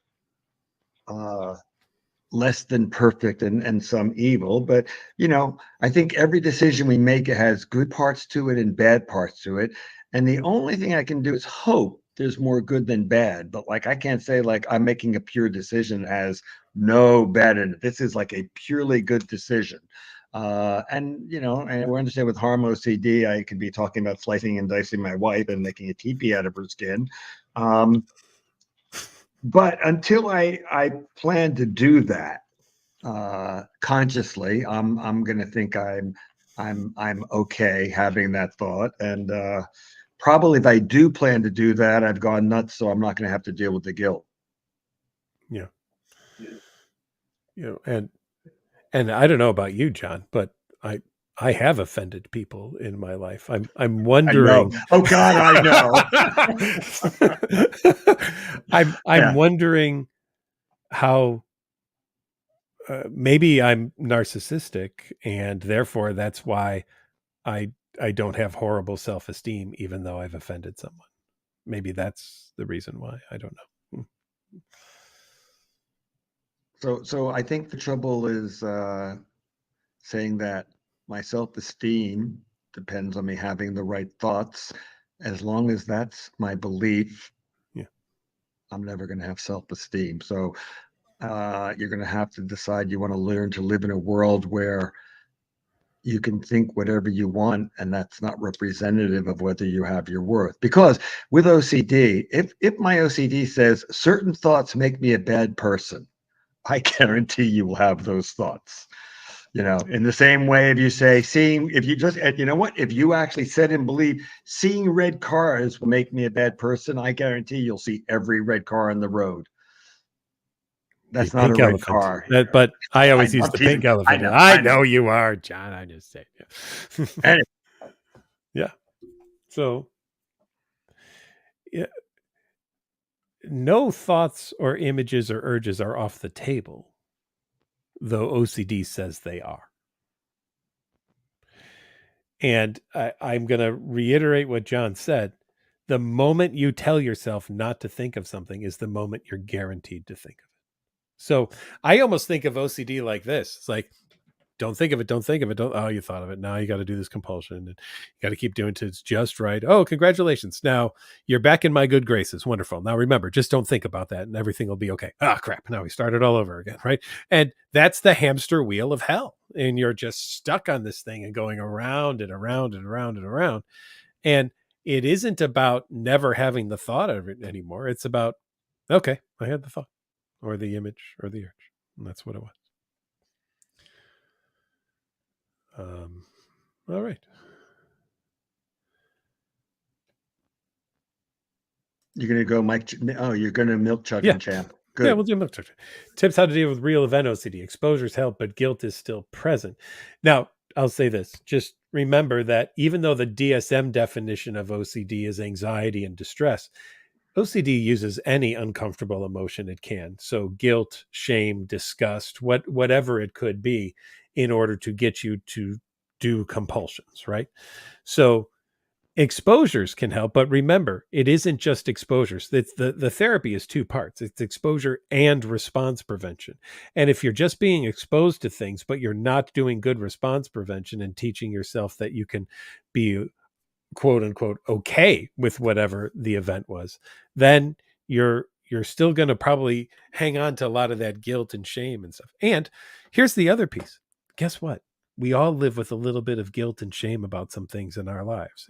Speaker 1: less than perfect and some evil, but I think every decision we make, it has good parts to it and bad parts to it, and the only thing I can do is hope there's more good than bad. But like, I can't say like I'm making a pure decision as no bad in it. This is like a purely good decision. And we understand with harm OCD, I could be talking about slicing and dicing my wife and making a teepee out of her skin. but until I plan to do that consciously, I'm going to think I'm okay having that thought, and probably if I do plan to do that, I've gone nuts, so I'm not going to have to deal with the guilt.
Speaker 2: Yeah. And I don't know about you, John, but I have offended people in my life. I'm
Speaker 1: I know.
Speaker 2: wondering.
Speaker 1: Oh God, I know.
Speaker 2: I'm
Speaker 1: Yeah.
Speaker 2: wondering how maybe I'm narcissistic, and therefore that's why I I don't have horrible self-esteem, even though I've offended someone. Maybe that's the reason why. I don't know.
Speaker 1: So I think the trouble is saying that my self-esteem depends on me having the right thoughts. As long as that's my belief,
Speaker 2: Yeah.
Speaker 1: I'm never going to have self-esteem. So you're going to have to decide you want to learn to live in a world where you can think whatever you want, and that's not representative of whether you have your worth. Because with OCD, if my OCD says certain thoughts make me a bad person, I guarantee you will have those thoughts. In the same way, if you say if you just, you know what, if you actually said and believe seeing red cars will make me a bad person, I guarantee you'll see every red car on the road.
Speaker 2: The
Speaker 1: That's not a
Speaker 2: pink
Speaker 1: red
Speaker 2: elephant.
Speaker 1: car.
Speaker 2: But I always use
Speaker 1: I'm
Speaker 2: the
Speaker 1: teasing.
Speaker 2: pink
Speaker 1: I
Speaker 2: elephant.
Speaker 1: know.
Speaker 2: I
Speaker 1: I know.
Speaker 2: know you are, John. I just say, yeah.
Speaker 1: Anyway,
Speaker 2: Yeah. So, yeah, no thoughts or images or urges are off the table, though OCD says they are. And I'm going to reiterate what John said. The moment you tell yourself not to think of something is the moment you're guaranteed to think of it. So I almost think of OCD like this. It's like, don't think of it. Don't think of it. Don't. Oh, you thought of it. Now you got to do this compulsion, and you got to keep doing it. It's just right. Oh, congratulations! Now you're back in my good graces. Wonderful. Now remember, just don't think about that, and everything will be okay. Ah, crap! Now we started all over again, right? And that's the hamster wheel of hell, and you're just stuck on this thing and going around and around and around and around. And it isn't about never having the thought of it anymore. It's about, okay, I had the thought, or the image, or the urge, and that's what it was. All right.
Speaker 1: you're going to go, Mike. Oh, you're going to milk chug
Speaker 2: Yeah.
Speaker 1: them, champ.
Speaker 2: Yeah,
Speaker 1: Good.
Speaker 2: we'll do milk structure. Tips how to deal with real event OCD. Exposures help, but guilt is still present. Now, I'll say this. Just remember that even though the DSM definition of OCD is anxiety and distress, OCD uses any uncomfortable emotion it can. So guilt, shame, disgust, whatever it could be, in order to get you to do compulsions, right? So exposures can help, but remember, it isn't just exposures. It's the therapy is two parts. It's exposure and response prevention. And if you're just being exposed to things, but you're not doing good response prevention and teaching yourself that you can be quote unquote okay with whatever the event was, then you're still going to probably hang on to a lot of that guilt and shame and stuff. And here's the other piece. Guess what? We all live with a little bit of guilt and shame about some things in our lives.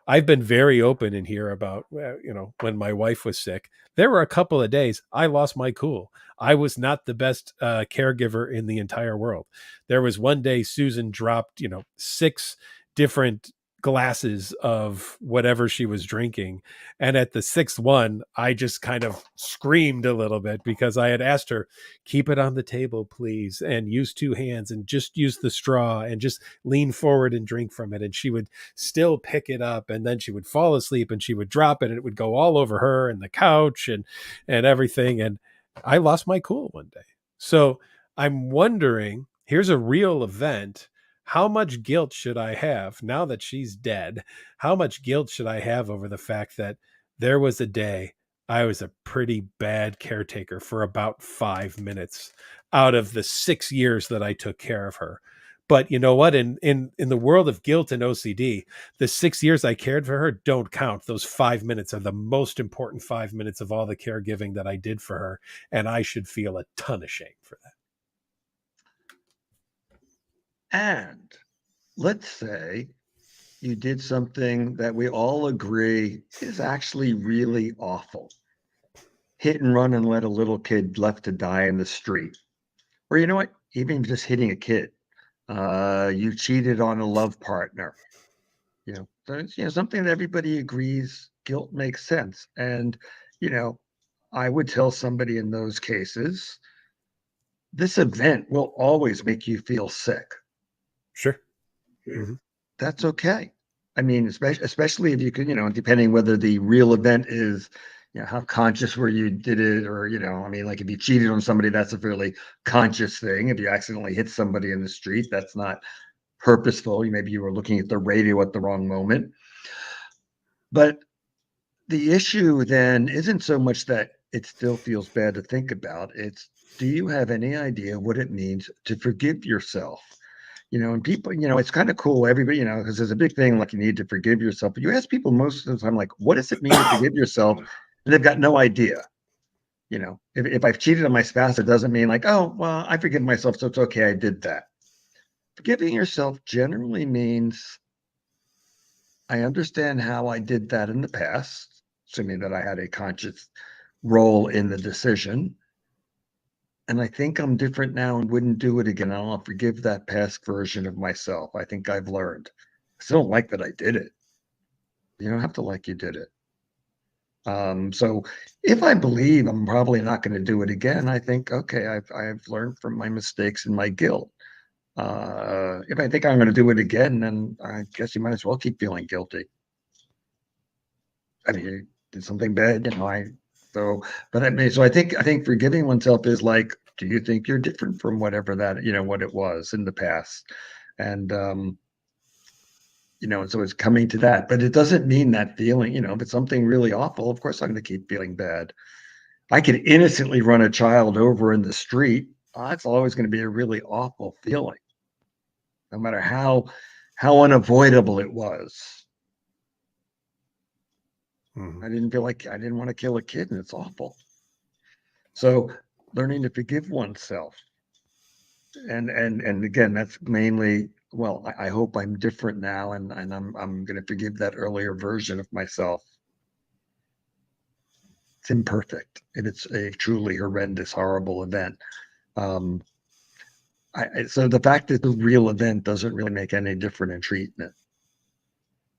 Speaker 2: I've been very open in here about, when my wife was sick, there were a couple of days I lost my cool. I was not the best caregiver in the entire world. There was one day Susan dropped, 6 different glasses of whatever she was drinking. And at the 6th one, I just kind of screamed a little bit because I had asked her, keep it on the table, please, and use 2 hands and just use the straw and just lean forward and drink from it. And she would still pick it up, and then she would fall asleep and she would drop it and it would go all over her and the couch and everything. And I lost my cool one day. So I'm wondering, here's a real event. How much guilt should I have now that she's dead? How much guilt should I have over the fact that there was a day I was a pretty bad caretaker for about 5 minutes out of the 6 years that I took care of her? But you know what? In the world of guilt and OCD, the 6 years I cared for her don't count. Those 5 minutes are the most important 5 minutes of all the caregiving that I did for her, and I should feel a ton of shame for that.
Speaker 1: And let's say you did something that we all agree is actually really awful. hit and run and let a little kid left to die in the street. Or you know what? Even just hitting a kid. You cheated on a love partner. So it's something that everybody agrees guilt makes sense. And, you know, I would tell somebody in those cases, this event will always make you feel sick.
Speaker 2: Sure. Mm-hmm.
Speaker 1: That's okay. I mean, especially if you can, depending whether the real event is, how conscious were you did it, or, I mean, like if you cheated on somebody, that's a fairly conscious thing. If you accidentally hit somebody in the street, that's not purposeful. Maybe you were looking at the radio at the wrong moment. But the issue then isn't so much that it still feels bad to think about. It's, do you have any idea what it means to forgive yourself? And people, it's kind of cool. Everybody, because there's a big thing like you need to forgive yourself. But you ask people most of the time, like, what does it mean to forgive yourself? And they've got no idea. If I've cheated on my spouse, it doesn't mean like, oh, well, I forgive myself, so it's okay, I did that. Forgiving yourself generally means I understand how I did that in the past, assuming that I had a conscious role in the decision. And I think I'm different now and wouldn't do it again. I'll forgive that past version of myself. I think I've learned. I still don't like that I did it. You don't have to like you did it. So if I believe I'm probably not going to do it again, I think, okay, I've learned from my mistakes and my guilt. If I think I'm going to do it again, then I guess you might as well keep feeling guilty. I mean, you did something bad, so I think forgiving oneself is like, do you think you're different from whatever that, what it was in the past? And, and so it's coming to that, but it doesn't mean that feeling, if it's something really awful, of course I'm going to keep feeling bad. I could innocently run a child over in the street. It's always going to be a really awful feeling, no matter how unavoidable it was. I didn't feel like I didn't want to kill a kid, and it's awful. So learning to forgive oneself. And again, that's mainly, well, I hope I'm different now, and I'm going to forgive that earlier version of myself. It's imperfect, and it's a truly horrendous, horrible event. So the fact that the real event doesn't really make any difference in treatment.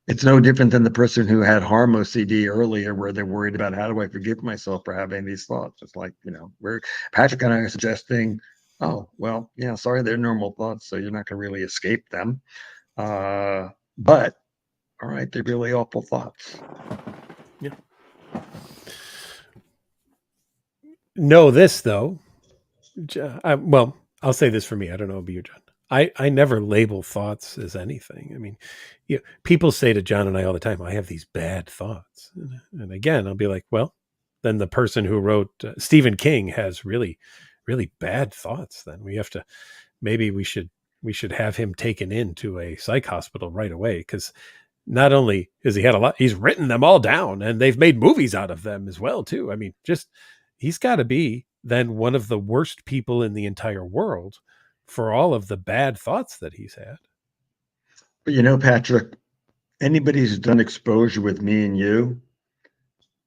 Speaker 1: It's no different than the person who had harm OCD earlier, where they're worried about, how do I forgive myself for having these thoughts? It's like, where Patrick and I are suggesting, oh, well, sorry, they're normal thoughts, so you're not going to really escape them. But, all right, they're really awful thoughts.
Speaker 2: Yeah. Know this, though. Well, I'll say this for me. I don't know about you, John. I never label thoughts as anything. I mean, people say to John and I all the time, I have these bad thoughts. And again, I'll be like, well, then the person who wrote Stephen King has really, really bad thoughts. Then we have to, maybe we should have him taken into a psych hospital right away. Because not only has he had a lot, he's written them all down, and they've made movies out of them as well, too. I mean, he's got to be then one of the worst people in the entire world for all of the bad thoughts that he's had.
Speaker 1: But Patrick, anybody who's done exposure with me and you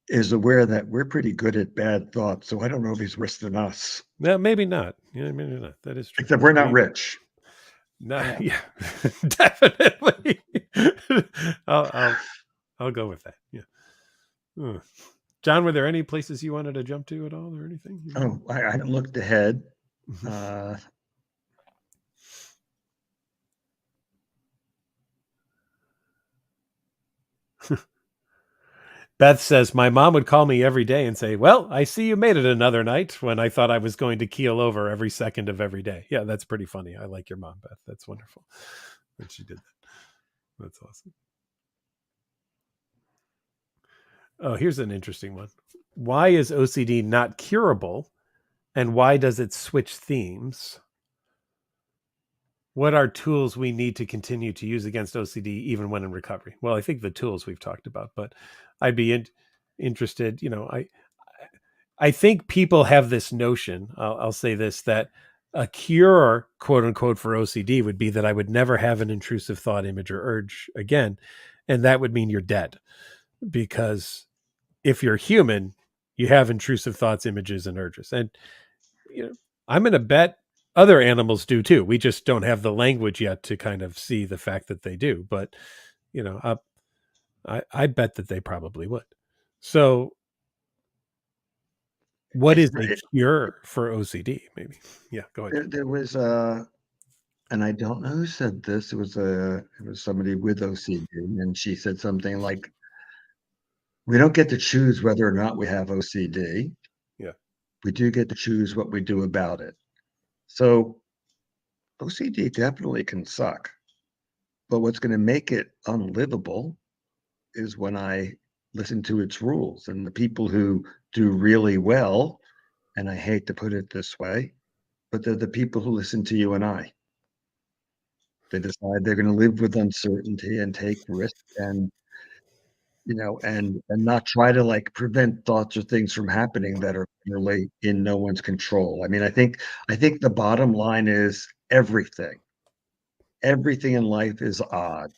Speaker 1: is aware that we're pretty good at bad thoughts. So I don't know if he's worse than us.
Speaker 2: No, maybe not. Yeah, maybe not. That is true.
Speaker 1: Except we're not rich.
Speaker 2: No, yeah, definitely. I'll go with that. Yeah. John, were there any places you wanted to jump to at all, or anything?
Speaker 1: Oh, I haven't looked ahead.
Speaker 2: Beth says, my mom would call me every day and say, well, I see you made it another night, when I thought I was going to keel over every second of every day. Yeah, that's pretty funny. I like your mom, Beth. That's wonderful that she did that. That's awesome. Oh, here's an interesting one. Why is OCD not curable, and why does it switch themes? What are tools we need to continue to use against OCD even when in recovery? Well, I think the tools we've talked about, but I'd be interested. I think people have this notion, I'll say this, that a cure, quote unquote, for OCD would be that I would never have an intrusive thought, image, or urge again. And that would mean you're dead. Because if you're human, You have intrusive thoughts, images, and urges. And I'm going to bet other animals do too. We just don't have the language yet to kind of see the fact that they do. But I bet that they probably would. So, what is a cure for OCD? Maybe, yeah. Go ahead.
Speaker 1: There was and I don't know who said this. It was somebody with OCD, and she said something like, "We don't get to choose whether or not we have OCD.
Speaker 2: Yeah,
Speaker 1: we do get to choose what we do about it." So, OCD definitely can suck, but what's going to make it unlivable is when I listen to its rules. And the people who do really well, and I hate to put it this way, but they're the people who listen to you and I. They decide they're going to live with uncertainty and take risks, and and not try to like prevent thoughts or things from happening that are really in no one's control. I mean, I think the bottom line is everything in life is odds.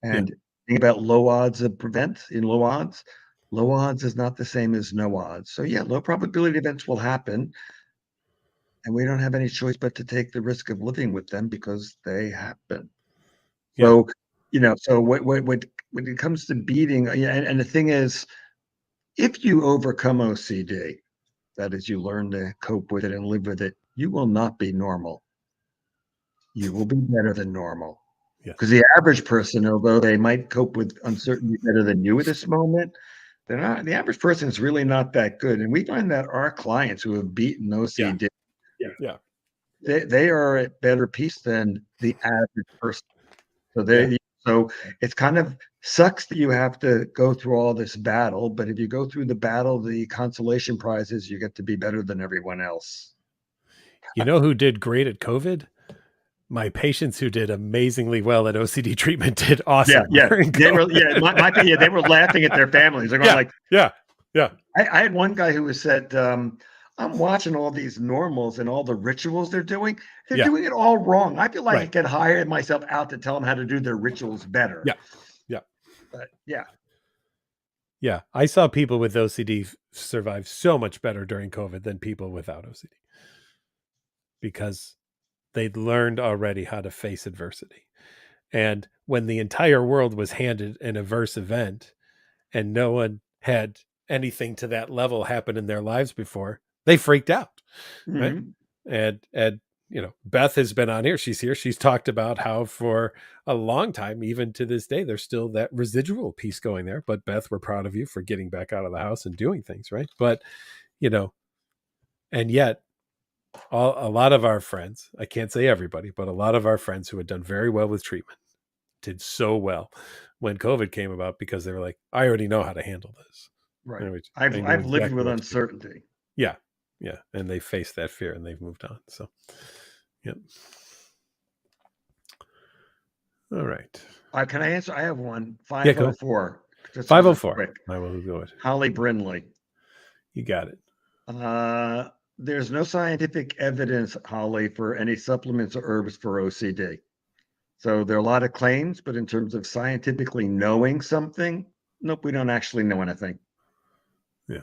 Speaker 1: And think about low odds of prevent in low odds. Low odds is not the same as no odds. So yeah, low probability events will happen, and we don't have any choice but to take the risk of living with them because they happen. So, so when it comes to beating, and the thing is, if you overcome OCD, that is, you learn to cope with it and live with it, you will not be normal. You will be better than normal. Because the average person, although they might cope with uncertainty better than you at this moment, they're not. The average person is really not that good. And we find that our clients who have beaten OCD, they are at better peace than the average person. So so it's kind of sucks that you have to go through all this battle, but if you go through the battle, the consolation prize is you get to be better than everyone else.
Speaker 2: You know who did great at COVID? My patients who did amazingly well at OCD treatment did awesome.
Speaker 1: They were they were laughing at their families. They're going I had one guy who said, I'm watching all these normals and all the rituals they're doing. They're doing it all wrong. I feel like I could hire myself out to tell them how to do their rituals better. But
Speaker 2: I saw people with OCD survive so much better during COVID than people without OCD because they'd learned already how to face adversity. And when the entire world was handed an adverse event and no one had anything to that level happen in their lives before, they freaked out. Right? And Beth has been on here. She's here. She's talked about how for a long time, even to this day, there's still that residual piece going there. But Beth, we're proud of you for getting back out of the house and doing things, right? But, and yet a lot of our friends, I can't say everybody, but a lot of our friends who had done very well with treatment did so well when COVID came about because they were like, I already know how to handle this.
Speaker 1: Right. I've lived with uncertainty.
Speaker 2: Yeah. And they faced that fear and they've moved on. So, all right.
Speaker 1: Can I answer? I have one. 504.
Speaker 2: 504. I will go it.
Speaker 1: Holly Brindley.
Speaker 2: You got it.
Speaker 1: There's no scientific evidence, Holly, for any supplements or herbs for OCD. So there are a lot of claims, but in terms of scientifically knowing something, nope, we don't actually know anything.
Speaker 2: Yeah.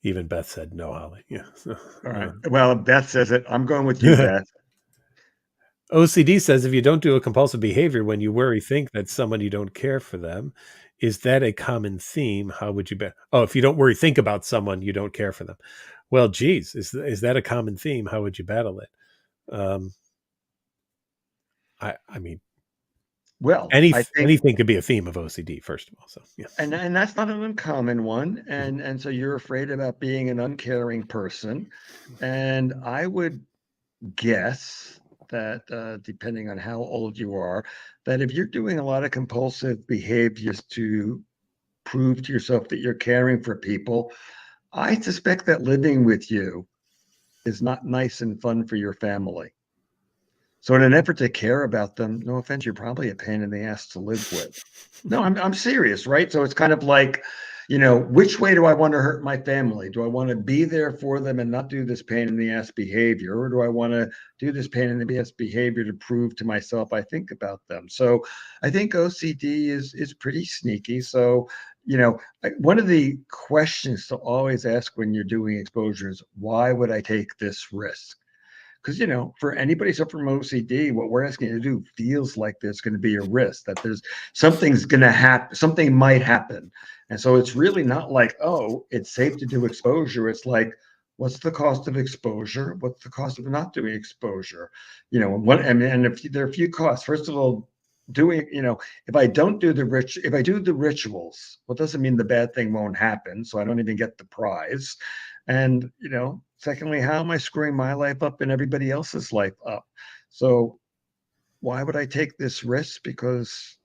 Speaker 2: Even Beth said no, Holly. Yeah. So,
Speaker 1: all right. Well, Beth says it. I'm going with you, Beth.
Speaker 2: OCD says if you don't do a compulsive behavior when you worry, think that someone you don't care for them, is that a common theme? How would you bet? Oh, if you don't worry, think about someone you don't care for them. Well, geez, is that a common theme? How would you battle it? I mean,
Speaker 1: well,
Speaker 2: anything could be a theme of OCD, first of all. So yeah,
Speaker 1: and that's not an uncommon one. And so you're afraid about being an uncaring person, and I would guess that depending on how old you are, that if you're doing a lot of compulsive behaviors to prove to yourself that you're caring for people, I suspect that living with you is not nice and fun for your family. So in an effort to care about them, no offense, you're probably a pain in the ass to live with. No, I'm serious, right? So it's kind of like, which way do I want to hurt my family? Do I want to be there for them and not do this pain in the ass behavior? Or do I want to do this pain in the ass behavior to prove to myself I think about them? So I think OCD is pretty sneaky. So, one of the questions to always ask when you're doing exposure is, why would I take this risk? Because, for anybody suffering from OCD, what we're asking you to do feels like there's going to be a risk, that there's something's going to happen, something might happen. And so it's really not like, oh, it's safe to do exposure. It's like, what's the cost of exposure? What's the cost of not doing exposure? And if there are a few costs. First of all, doing, if I don't do if I do the rituals, well, it doesn't mean the bad thing won't happen. So I don't even get the prize. And, secondly, how am I screwing my life up and everybody else's life up? So why would I take this risk? Because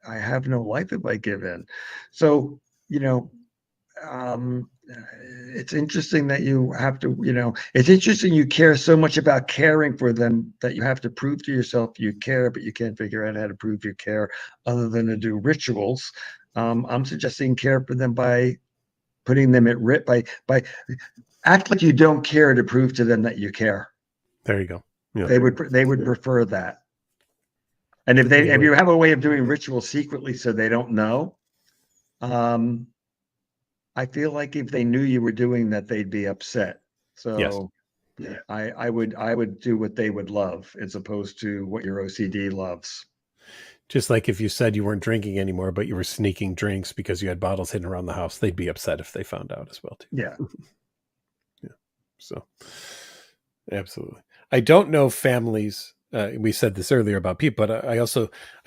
Speaker 1: I have no life if I give in. So, it's interesting that you have to, it's interesting you care so much about caring for them that you have to prove to yourself you care, but you can't figure out how to prove you care other than to do rituals. I'm suggesting care for them by putting them at risk, by act like you don't care to prove to them that you care.
Speaker 2: There you go.
Speaker 1: Yeah. They would prefer that. And if you have a way of doing rituals secretly so they don't know, I feel like if they knew you were doing that, they'd be upset. So yes. I would do what they would love as opposed to what your OCD loves.
Speaker 2: Just like if you said you weren't drinking anymore, but you were sneaking drinks because you had bottles hidden around the house, they'd be upset if they found out as well too.
Speaker 1: Yeah.
Speaker 2: Yeah. So absolutely. I don't know families. We said this earlier about people, but I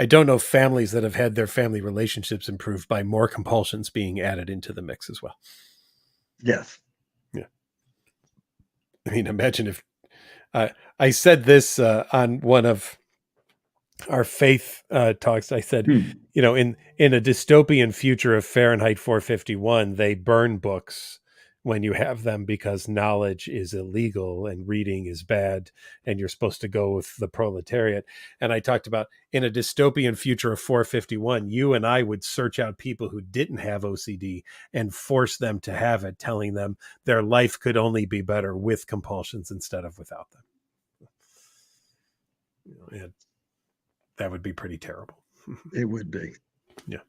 Speaker 2: don't know families that have had their family relationships improved by more compulsions being added into the mix as well.
Speaker 1: Yes.
Speaker 2: Yeah. I mean, imagine if I said this on one of our faith talks. I said, in a dystopian future of Fahrenheit 451, they burn books when you have them because knowledge is illegal and reading is bad and you're supposed to go with the proletariat. And I talked about, in a dystopian future of 451, you and I would search out people who didn't have OCD and force them to have it, telling them their life could only be better with compulsions instead of without them. And that would be pretty terrible.
Speaker 1: It would be.
Speaker 2: Yeah.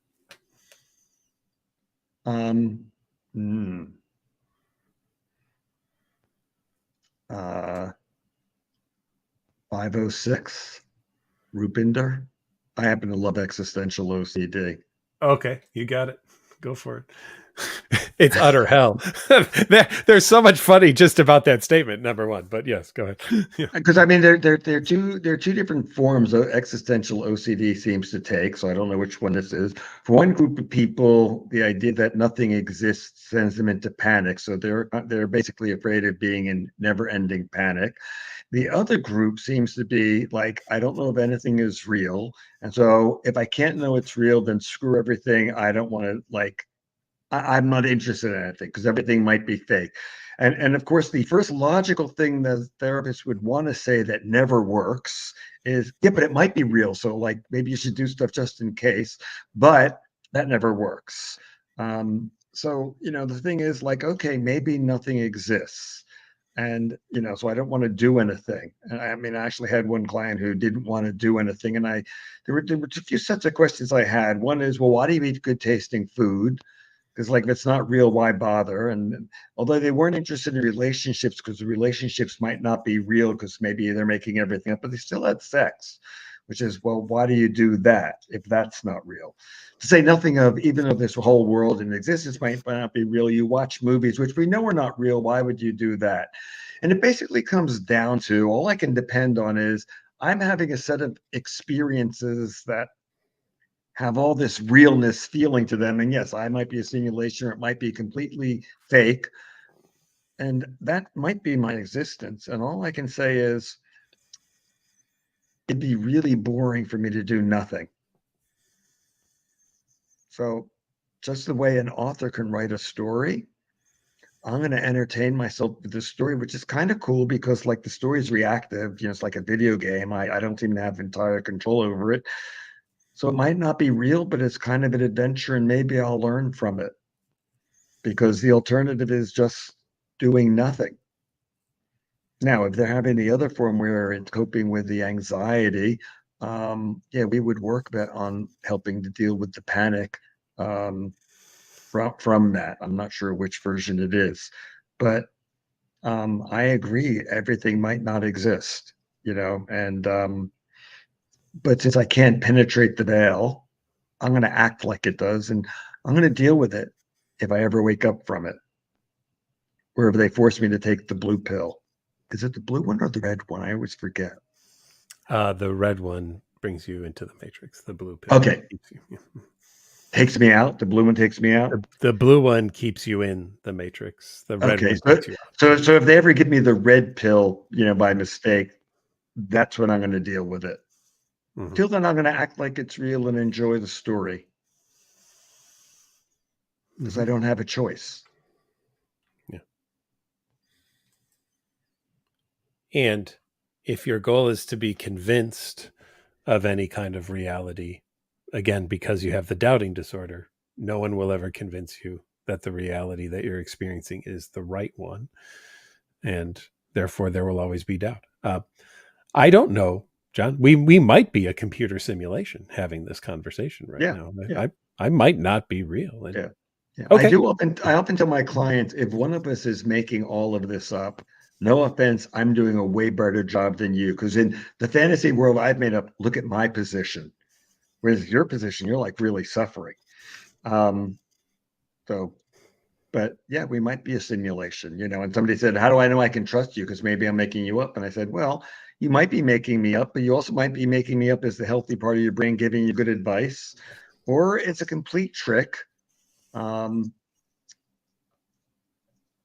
Speaker 2: 506, Rupinder. I happen to love existential OCD. Okay, you got it. Go for it. It's utter hell. There's so much funny just about that statement, number one. But yes, go ahead.
Speaker 1: Because I mean, there are two different forms of existential OCD seems to take. So I don't know which one this is. For one group of people, the idea that nothing exists sends them into panic. So they're basically afraid of being in never-ending panic. The other group seems to be like, I don't know if anything is real. And so if I can't know it's real, then screw everything. I don't want to I'm not interested in anything because everything might be fake. And of course, the first logical thing the therapist would want to say that never works is, yeah, but it might be real. So like maybe you should do stuff just in case, but that never works. So, the thing is like, okay, maybe nothing exists. And, so I don't want to do anything. And I mean, I actually had one client who didn't want to do anything. And there were a few sets of questions I had. One is, well, why do you eat good tasting food? Because like, if it's not real, why bother? And although they weren't interested in relationships because the relationships might not be real because maybe they're making everything up, but they still had sex, which is, well, why do you do that if that's not real? To say nothing of, even though this whole world in existence might not be real, you watch movies, which we know are not real. Why would you do that? And it basically comes down to, all I can depend on is I'm having a set of experiences that have all this realness feeling to them. And yes, I might be a simulation, or it might be completely fake. And that might be my existence. And all I can say is, it'd be really boring for me to do nothing. So just the way an author can write a story, I'm going to entertain myself with the story, which is kind of cool because like the story is reactive. It's like a video game. I don't even have entire control over it. So it might not be real, but it's kind of an adventure and maybe I'll learn from it. because the alternative is just doing nothing. Now, if they're having the other form where it's coping with the anxiety, yeah, we would work on helping to deal with the panic from that. I'm not sure which version it is, but I agree. Everything might not exist, and but since I can't penetrate the veil, I'm going to act like it does, and I'm going to deal with it if I ever wake up from it, or if they force me to take the blue pill. Is it the blue one or the red one? I always forget.
Speaker 2: The red one brings you into the matrix. The blue pill
Speaker 1: Okay.
Speaker 2: keeps you.
Speaker 1: Takes me out. The blue one takes me out.
Speaker 2: The blue one keeps you in the matrix. The red one takes you out.
Speaker 1: So if they ever give me the red pill, by mistake, that's when I'm going to deal with it. Mm-hmm. Till then, I'm going to act like it's real and enjoy the story because I don't have a choice.
Speaker 2: Yeah. And if your goal is to be convinced of any kind of reality, again, because you have the doubting disorder, no one will ever convince you that the reality that you're experiencing is the right one. And therefore, there will always be doubt. I don't know, John. We might be a computer simulation having this conversation right now. Yeah. I might not be real. And,
Speaker 1: yeah. Okay. I often tell my clients, if one of us is making all of this up, no offense, I'm doing a way better job than you. Because in the fantasy world I've made up, look at my position. Whereas your position, you're like really suffering. But yeah, we might be a simulation, and somebody said, how do I know I can trust you? Because maybe I'm making you up. And I said, well, you might be making me up, but you also might be making me up as the healthy part of your brain giving you good advice, or it's a complete trick. But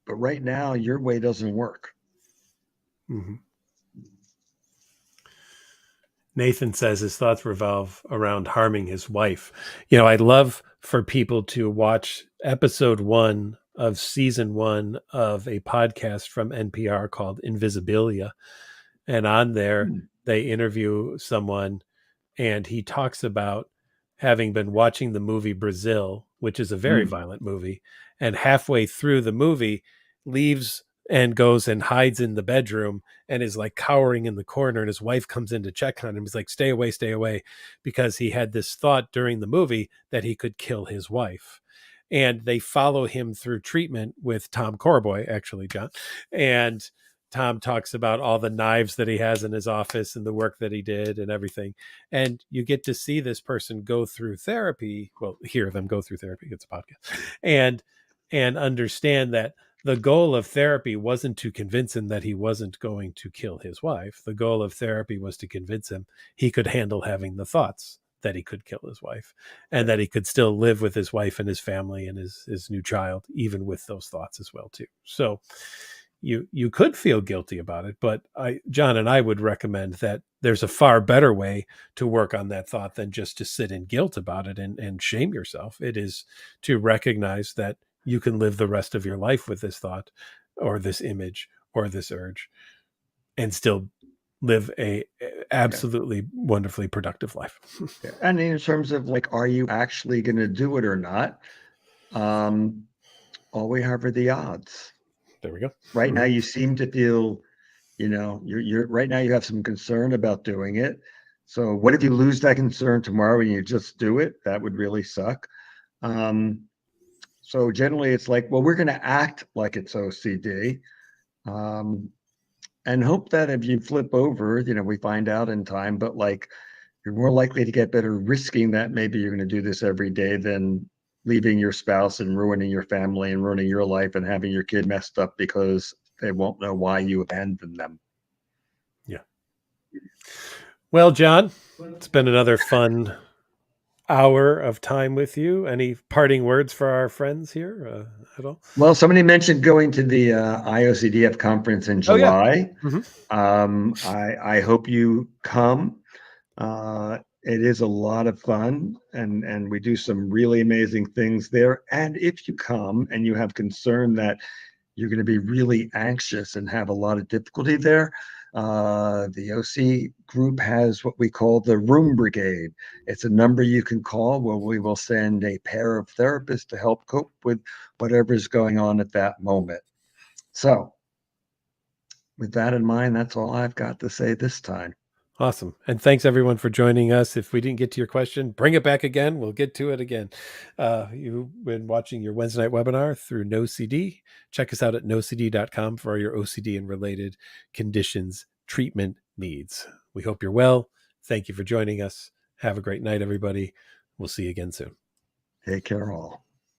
Speaker 1: right now, your way doesn't work.
Speaker 2: Mm-hmm. Nathan says his thoughts revolve around harming his wife. I'd love for people to watch episode 1 of season 1 of a podcast from NPR called Invisibilia. And on there, they interview someone, and he talks about having been watching the movie Brazil, which is a very violent movie, and halfway through the movie leaves and goes and hides in the bedroom and is like cowering in the corner, and his wife comes in to check on him. He's like, stay away, because he had this thought during the movie that he could kill his wife. And they follow him through treatment with Tom Corboy, actually, John. And Tom talks about all the knives that he has in his office and the work that he did and everything. And you get to see this person go through therapy. Well, hear them go through therapy. It's a podcast. And understand that the goal of therapy wasn't to convince him that he wasn't going to kill his wife. The goal of therapy was to convince him he could handle having the thoughts that he could kill his wife, and that he could still live with his wife and his family and his new child, even with those thoughts as well, too. So you could feel guilty about it, but John and I would recommend that there's a far better way to work on that thought than just to sit in guilt about it and shame yourself. It is to recognize that you can live the rest of your life with this thought or this image or this urge and still live a absolutely wonderfully productive life.
Speaker 1: And in terms of like, are you actually going to do it or not? All we have are the odds.
Speaker 2: There we go.
Speaker 1: Right now, you seem to feel, you're right now you have some concern about doing it. So what if you lose that concern tomorrow and you just do it? That would really suck. So generally it's like, well, we're going to act like it's OCD, and hope that if you flip over, we find out in time, but like you're more likely to get better risking that maybe you're going to do this every day than leaving your spouse and ruining your family and ruining your life and having your kid messed up because they won't know why you abandoned them.
Speaker 2: Yeah. Well, John, it's been another fun hour of time with you. Any parting words for our friends here at all?
Speaker 1: Well, somebody mentioned going to the IOCDF conference in July. Oh, yeah. I hope you come. It is a lot of fun, and we do some really amazing things there. And if you come and you have concern that you're going to be really anxious and have a lot of difficulty there, The OC group has what we call the Room Brigade. It's a number you can call where we will send a pair of therapists to help cope with whatever's going on at that moment. So, with that in mind, that's all I've got to say this time.
Speaker 2: Awesome. And thanks everyone for joining us. If we didn't get to your question, bring it back again. We'll get to it again. You've been watching your Wednesday night webinar through NoCD. Check us out at nocd.com for all your OCD and related conditions treatment needs. We hope you're well. Thank you for joining us. Have a great night, everybody. We'll see you again soon.
Speaker 1: Take care all.